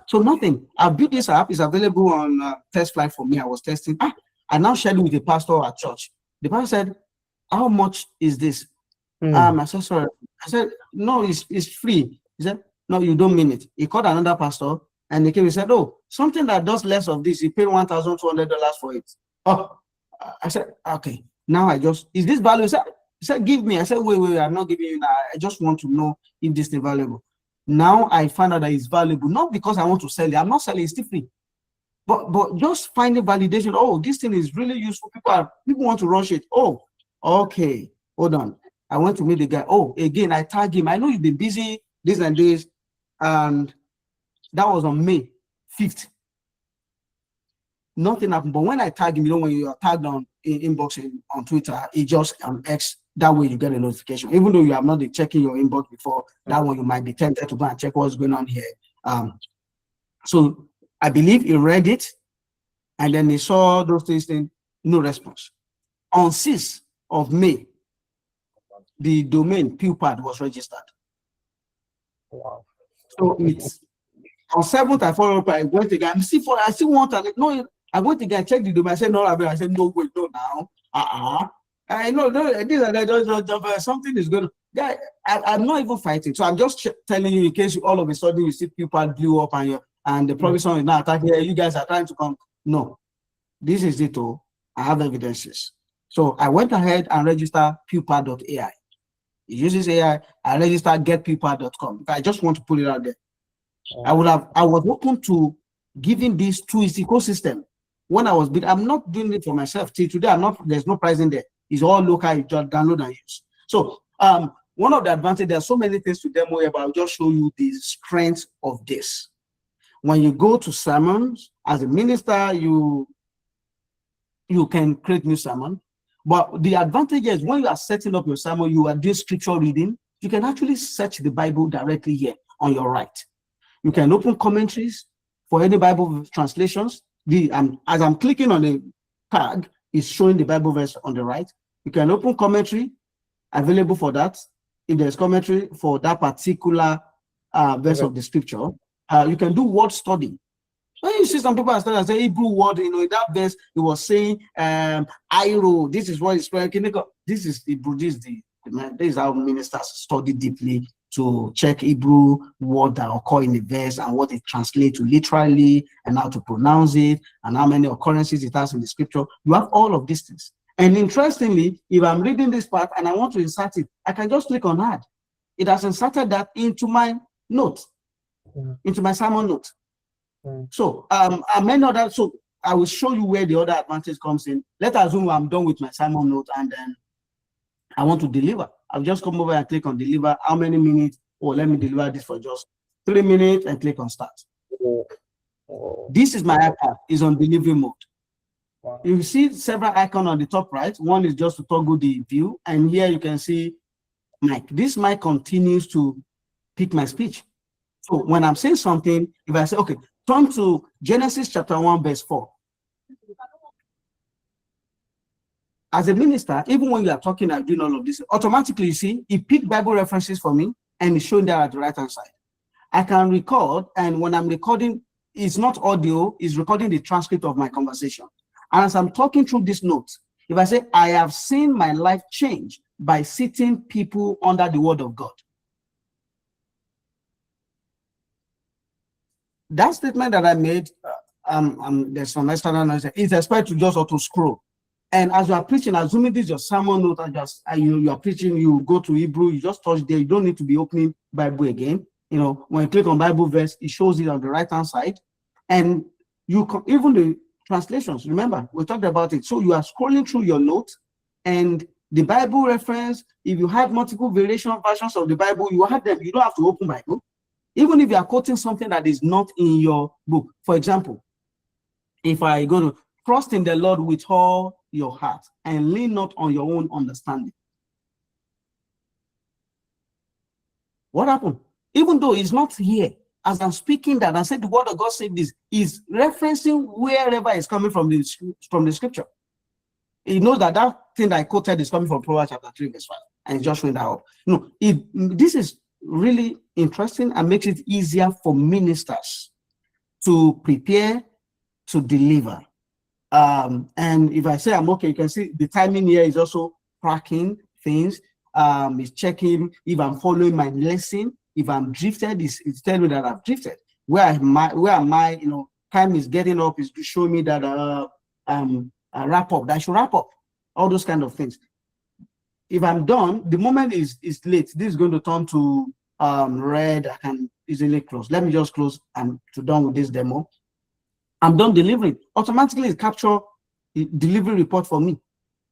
So nothing. I built this app, it's available on test flight for me. I was testing. I now shared it with the pastor at church. The pastor said, how much is this? I said, sorry. I said, no, it's free. He said, no, you don't mean it. He called another pastor and he came and said, oh, something that does less of this, he paid $1,200 for it. Oh, I said, okay. Now is this valuable? He said, give me. I said, wait, I'm not giving you now. I just want to know if this is valuable. Now I found out that it's valuable, not because I want to sell it. I'm not selling, it's still free. But just finding validation. Oh, this thing is really useful. People want to rush it. Oh, okay. Hold on. I went to meet the guy. Oh, again, I tagged him. I know you've been busy, this and this. And that was on May 5th. Nothing happened. But when I tag him, when you are tagged on inbox on Twitter, it just on X, that way you get a notification. Even though you have not been checking your inbox before, that one you might be tempted to go and check what's going on here. So I believe he read it, and then he saw those things, no response. On 6th of May, the domain PewPad was registered. Wow. So it's on 7th, I followed up, I went again. I still want to, no, I went again, I checked the domain, I said, no, I said, no, wait, no, now. I know, something is going on. Yeah, I'm not even fighting. So I'm just telling you in case all of a sudden you see people blew up and the provision is not attacking. You guys are trying to come. No, this is it. I have evidences. So I went ahead and registered pewpad.ai. It uses AI. I registered getpewpad.com. I just want to put it out there. I was open to giving this to its ecosystem. When I was big, I'm not doing it for myself. Till today, there's no price in there. It's all local, you just download and use. So one of the advantages, there's so many things to demo here, but I'll just show you the strength of this. When you go to sermons, as a minister, you can create new sermon. But the advantage is when you are setting up your sermon, you are doing scripture reading, you can actually search the Bible directly here on your right. You can open commentaries for any Bible translations. As I'm clicking on the tag, it's showing the Bible verse on the right. You can open commentary, available for that. If there's commentary for that particular verse of the scripture, you can do word study. When you see some people are studying, say Hebrew word, in that verse, it was saying, Iro, this is what it's speaking. This is Hebrew, this is how ministers study deeply to check Hebrew word that occur in the verse and what it translates to literally and how to pronounce it and how many occurrences it has in the scripture. You have all of these things. And interestingly, if I'm reading this part and I want to insert it, I can just click on add. It has inserted that into my note, into my sermon note. So I may not have, so I will show you where the other advantage comes in. Let's assume I'm done with my Simon note and then I want to deliver. I'll just come over and click on deliver. How many minutes? Oh, let me deliver this for just 3 minutes and click on start. This is my iPad, is on delivery mode. Wow. You see several icons on the top right. One is just to toggle the view, and here you can see mic. This mic continues to pick my speech. So when I'm saying something, if I say, okay, turn to Genesis chapter 1, verse 4. As a minister, even when you are talking and doing all of this, automatically, you see, it picked Bible references for me and it's shown there at the right-hand side. I can record, and when I'm recording, it's not audio, it's recording the transcript of my conversation. And as I'm talking through this note, if I say, I have seen my life change by sitting people under the word of God. That statement that I made, there's some external noise, it's expected to just auto scroll. And as you are preaching, assuming this is your sermon note, you are preaching, you go to Hebrew, you just touch there, you don't need to be opening Bible again. You know, when you click on Bible verse, it shows it on the right-hand side. And you can, even the translations, remember, we talked about it. So you are scrolling through your notes and the Bible reference, if you have multiple variation versions of the Bible, you have them. You don't have to open Bible. Even if you are quoting something that is not in your book. For example, if I go to trust in the Lord with all your heart and lean not on your own understanding. What happened? Even though it's not here, as I'm speaking that, I said the word of God said this, is referencing wherever it's coming from the scripture. He knows that that thing that I quoted is coming from Proverbs chapter 3, verse 5, and it's just showing that up. No, this is really interesting and makes it easier for ministers to prepare, to deliver. And if I say I'm okay, you can see the timing here is also tracking things. It's checking if I'm following my lesson. If I'm drifted, it's telling me that I've drifted. Where am I? You know, time is getting up, is to show me that wrap up. That I should wrap up. All those kind of things. If I'm done, the moment is late. This is going to turn to red. I can easily close. Let me just close. I'm done with this demo. I'm done delivering. Automatically, it captures the delivery report for me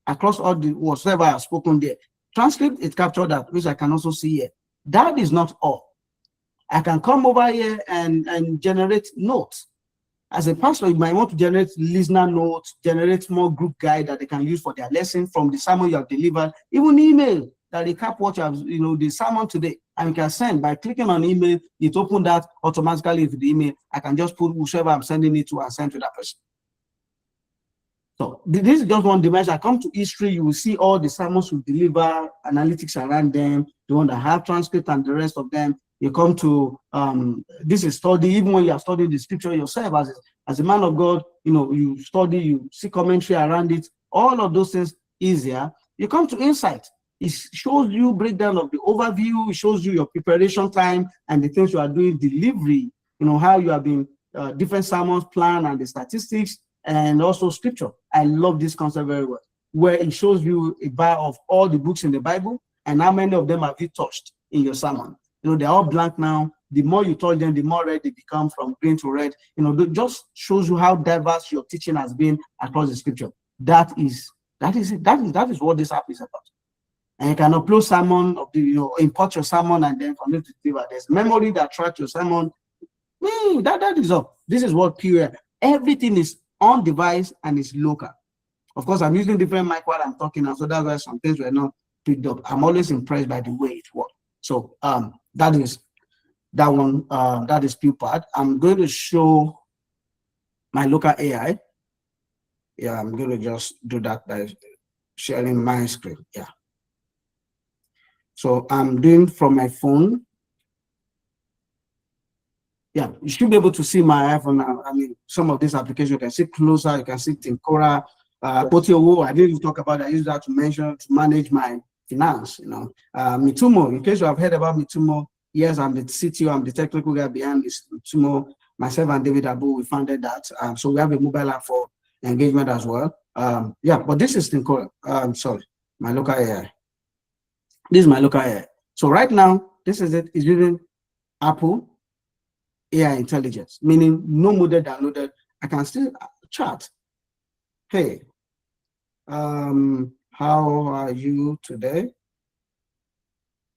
across all the whatever I've spoken there. Transcript, it captured that, which I can also see here. That is not all. I can come over here and generate notes. As a pastor, you might want to generate listener notes, generate more group guide that they can use for their lesson from the sermon you have delivered, even email that recap what you have, the sermon today, and you can send by clicking on email. It opened that automatically into the email. I can just put whoever I'm sending it to and send to that person. So this is just one dimension. I come to history, you will see all the sermons we deliver, analytics around them, the one that have transcript and the rest of them. You come to this is study, even when you are studying the scripture yourself as a man of God, you study, you see commentary around it, all of those things easier. You come to insight. It shows you breakdown of the overview, it shows you your preparation time and the things you are doing, delivery, how you have been different sermons plan and the statistics, and also scripture. I love this concept very well, where it shows you a bar of all the books in the Bible and how many of them have you touched in your sermon. They're all blank now. The more you touch them, the more red they become, from green to red. It just shows you how diverse your teaching has been across the scripture. That is what this app is about. And you can upload sermon import your sermon and then connect to deliver. There's memory that tracks your sermon. That is all. This is what period. Everything is on device and it's local. Of course, I'm using different mic while I'm talking, and so that's why some things were not picked up. I'm always impressed by the way it works. So that is that one. That is PewPad. I'm going to show my local AI. Yeah, I'm going to just do that by sharing my screen. Yeah. So I'm doing from my phone. Yeah, you should be able to see my iPhone. I mean, some of these applications you can see closer. You can see Tincora, Potiowo. I didn't talk about that. I use that to manage my finance. Mitumo. In case you have heard about Mitumo, yes, I'm the CTO. I'm the technical guy behind this Mitumo. Myself and David Abu, we founded that. So we have a mobile app for engagement as well. Yeah, but this is Tincora. Sorry, my local AI. This is my local AI. So right now, this is it. It's using Apple AI intelligence, meaning no model downloaded. I can still chat. Hey, how are you today?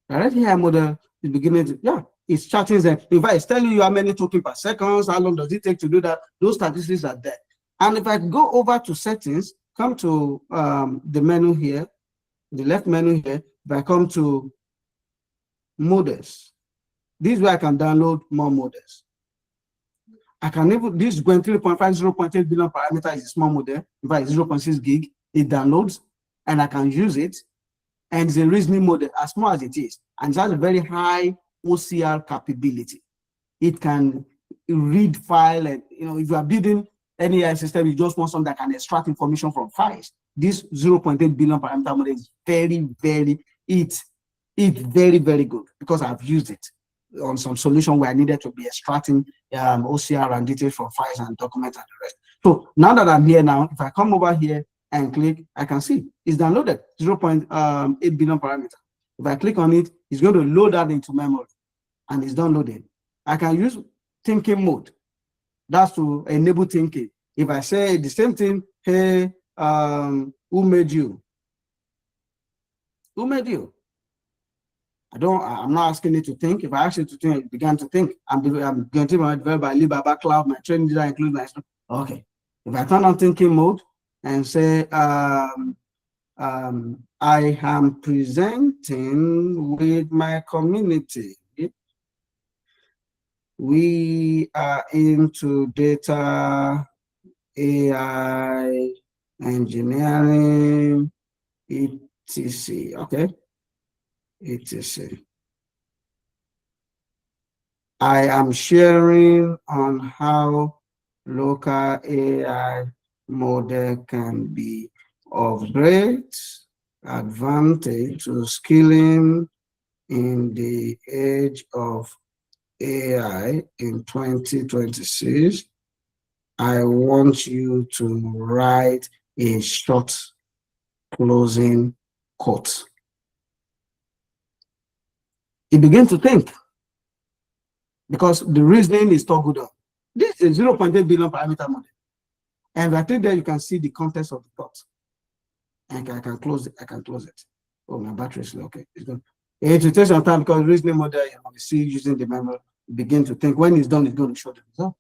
Right here, model is beginning to, yeah, it's chatting them. In fact, it's telling you how many tokens per second, how long does it take to do that. Those statistics are there. And if I go over to settings, come to the menu here, the left menu here, if I come to models, this is where I can download more models. I can even, this 3.5, 0.8 billion parameter is a small model. In fact, 0.6 gig, it downloads, and I can use it. And it's a reasoning model, as small as it is. And it has a very high OCR capability. It can read file, and if you are building any AI system, you just want something that can extract information from files. This 0.8 billion parameter model is very, very good, because I've used it on some solution where I needed to be extracting OCR and details from files and documents and the rest. So now that I'm here now, if I come over here and click, I can see it's downloaded 0.8 billion parameter. If I click on it, it's going to load that into memory, and it's downloaded. I can use thinking mode. That's to enable thinking. If I say the same thing, hey, who made you? Who made you? I'm not asking it to think. If I ask it to think, it began to think. I'm going to develop by Alibaba Cloud, my training data includes my stuff. Okay. If I turn on thinking mode and say, I am presenting with my community. We are into data, AI, engineering, etc. Okay. etc. I am sharing on how local AI model can be of great advantage to skilling in the age of AI in 2026. I want you to write a short closing quote. He began to think, because the reasoning is toggled on. This is 0.8 billion parameter model. And I think that you can see the context of the thought. And I can close it. I can close it. Oh, my battery is low. Okay. It's done. It will take some time, because the reasoning model, you see using the memory, begin to think. When it's done, it's going to show the result.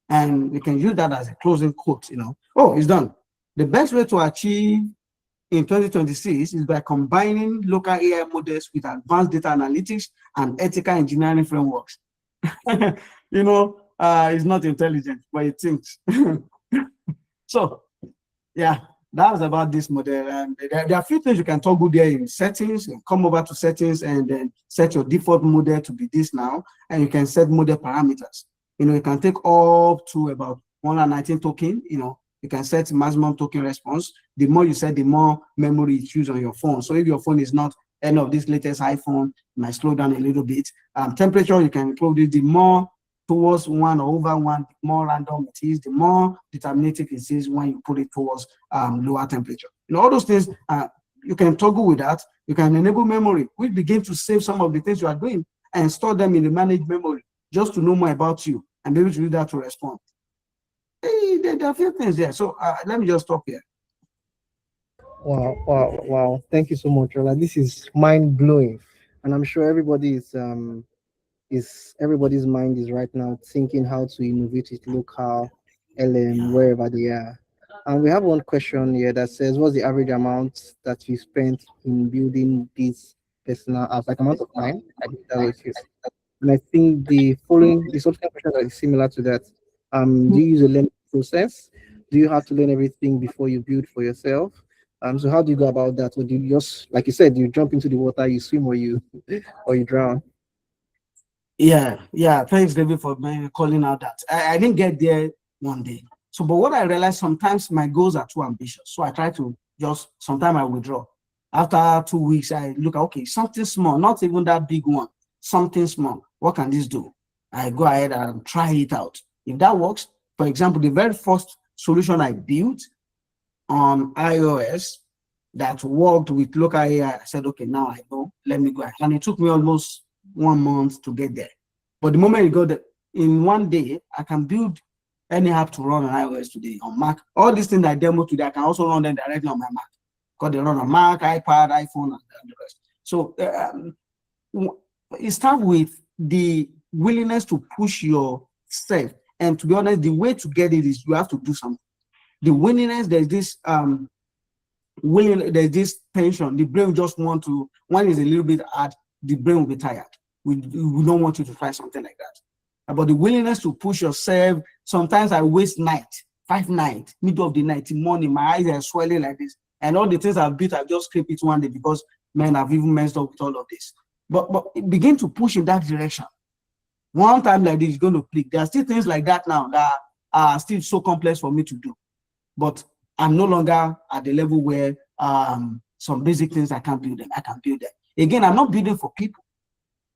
And we can use that as a closing quote, Oh, it's done. The best way to achieve in 2026 is by combining local AI models with advanced data analytics and ethical engineering frameworks. It's not intelligent, but it thinks. So, yeah, that was about this model. And there are a few things you can toggle there in settings. And come over to settings and then set your default model to be this now. And you can set model parameters. You can take up to about 119 token, you can set maximum token response. The more you set, the more memory it uses on your phone. So if your phone is not any of this latest iPhone, it might slow down a little bit. Temperature, you can include it. The more towards 1 or over 1, the more random it is, the more deterministic it is when you put it towards lower temperature. All those things, you can toggle with that. You can enable memory, which begin to save some of the things you are doing and store them in the managed memory, just to know more about you and be able to use that to respond. There are a few things there. So let me just stop here. Wow. Thank you so much, Ola. This is mind-blowing. And I'm sure everybody's mind is right now thinking how to innovate with local LM wherever they are. And we have one question here that says, what's the average amount that you spent in building this personal app? Like amount of time? I think that was it. And I think the subsequent question that is similar to that. Do you use a learning process? Do you have to learn everything before you build for yourself? So how do you go about that? Or do you just, like you said, you jump into the water, you swim, or you drown? Yeah. Thanks, David, for calling out that. I didn't get there one day. So, but what I realized, sometimes my goals are too ambitious. So I try to sometimes I withdraw. After 2 weeks, I look at, okay, something small, not even that big one, something small. What can this do? I go ahead and try it out. If that works, for example, the very first solution I built on iOS that worked with local AI, I said, okay, now I know, let me go ahead. And it took me almost 1 month to get there. But the moment you go there, in one day, I can build any app to run on iOS today, on Mac. All these things I demo today, I can also run them directly on my Mac, because they run on Mac, iPad, iPhone, and the rest. So it starts with the willingness to push yourself. And to be honest, the way to get it is you have to do something. The willingness, there's this there's this tension. The brain just want to, when it's a little bit hard, the brain will be tired. We don't want you to try something like that. But the willingness to push yourself, sometimes I waste night, 5 nights, middle of the night, in morning, my eyes are swelling like this. And all the things I've built, I've just scraped it one day because, man, I've even messed up with all of this. But begin to push in that direction. One time like this is going to click. There are still things like that now that are still so complex for me to do. But I'm no longer at the level where some basic things I can't build them. I can build them. Again, I'm not building for people.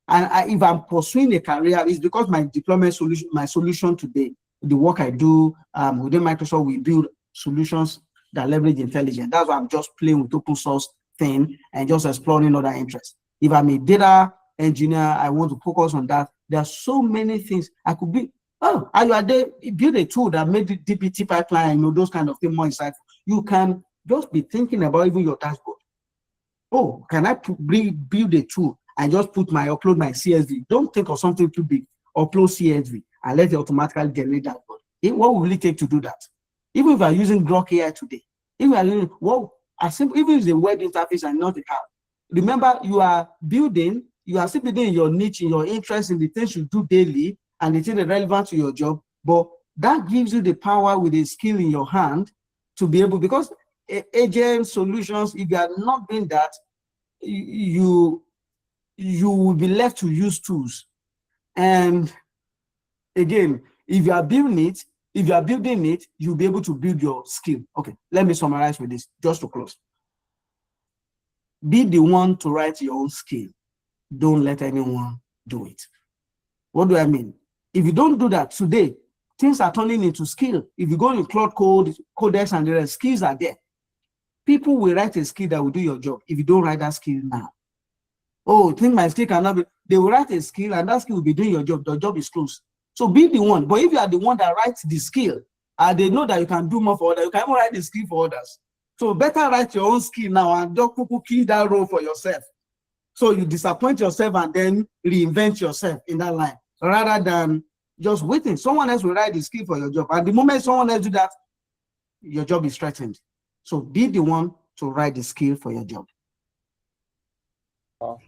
And if I'm pursuing a career, it's because my deployment solution, my solution today, the work I do within Microsoft, we build solutions that leverage intelligence. That's why I'm just playing with open source thing and just exploring other interests. If I'm a data engineer, I want to focus on that. There are so many things I could be. Oh, are you there? Build a tool that made the DPT pipeline, those kind of things more insightful. You can just be thinking about even your dashboard. Oh, can I build a tool and just upload my CSV? Don't think of something too big. Upload CSV and let it automatically generate dashboard. What will it take to do that? Even if you are using Grok AI today, if you are using, even if it's a web interface and not a app, remember you are still building in your niche, in your interest, in the things you do daily, and the things that are relevant to your job, but that gives you the power with a skill in your hand to be able, because agent solutions, if you are not doing that, you will be left to use tools. And again, if you are building it, you'll be able to build your skill. Okay, let me summarize with this, just to close. Be the one to write your own skill. Don't let anyone do it. What do I mean? If you don't do that today, things are turning into skill. If you go in Cloud Code, Codex, and the rest, skills are there. People will write a skill that will do your job if you don't write that skill now. Oh, think my skill cannot be. They will write a skill and that skill will be doing your job. The job is closed. So be the one. But if you are the one that writes the skill, and they know that you can do more for others, you can even write the skill for others. So better write your own skill now and just kill that role for yourself. So you disappoint yourself and then reinvent yourself in that line, rather than just waiting. Someone else will write the skill for your job. And the moment someone else do that, your job is threatened. So be the one to write the skill for your job. Wow.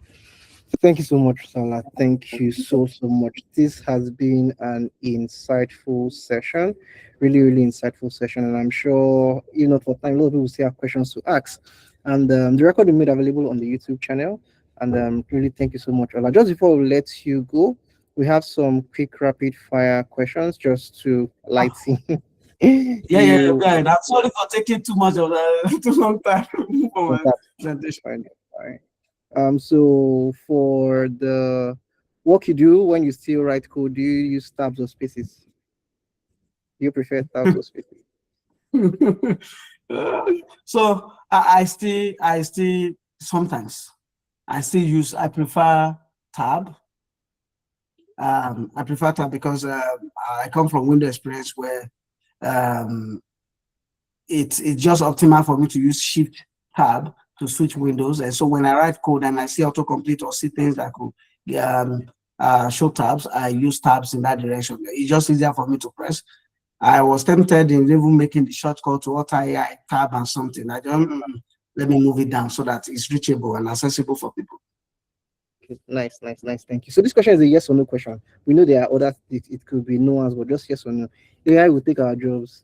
Thank you so much, Salah. Thank you so much. This has been an insightful session, really insightful session. And I'm sure, you know, for time, a lot of people still have questions to ask. And the record we made available on the YouTube channel. And really, thank you so much, Ola. Just before we let you go, we have some quick rapid fire questions just to lighten. Yeah. I'm sorry for taking too much of too long time for my presentation. Fine. So for the work you do when you still write code, do you use tabs or spaces? Do you prefer tabs or spaces? So I still sometimes I prefer tab. I prefer tab because I come from Windows experience where it's just optimal for me to use Shift tab to switch windows. And so when I write code and I see autocomplete or see things that could show tabs, I use tabs in that direction. It's just easier for me to press. I was tempted in even making the shortcut to Auto AI tab and something. I don't let me move it down so that it's reachable and accessible for people. Okay, nice. Thank you. So this question is a yes or no question. We know there are other, it could be no answer, but just yes or no. AI will take our jobs.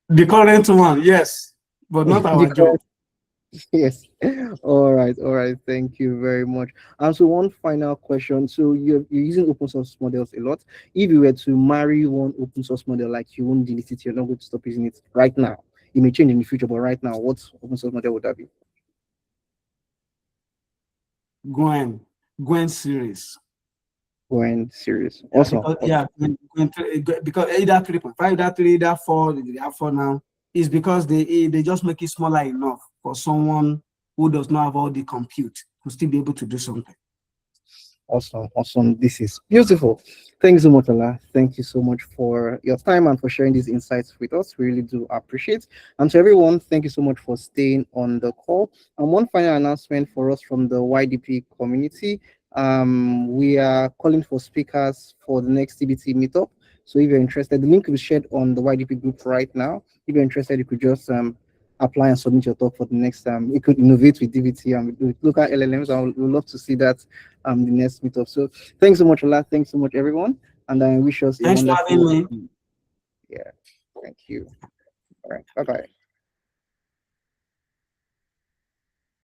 The current one, yes, but not our job. Yes. All right. Thank you very much. So one final question. So you're using open source models a lot. If you were to marry one open source model, like you won't delete it, you're not going to stop using it right now. It may change in the future, but right now, what open source model would that be? Gwen series. Gwen series. Awesome. Because either 3.5, either 3, either 4, they have 4 now. Is because they just make it smaller enough for someone who does not have all the compute to still be able to do something. Awesome, awesome. This is beautiful. Thanks so much, Ola. Thank you so much for your time and for sharing these insights with us. We really do appreciate. And to everyone, thank you so much for staying on the call. And one final announcement for us from the YDP community. We are calling for speakers for the next TBT meetup. So if you're interested, the link will be shared on the YDP group right now. If you're interested, you could just apply and submit your talk for the next you could innovate with DBT and with local LLMs. I would love to see that the next meetup. So thanks so much, Ola. Thanks so much, everyone. And I wish us a Thanks for wonderful having me. yeah, thank you. All right, bye-bye.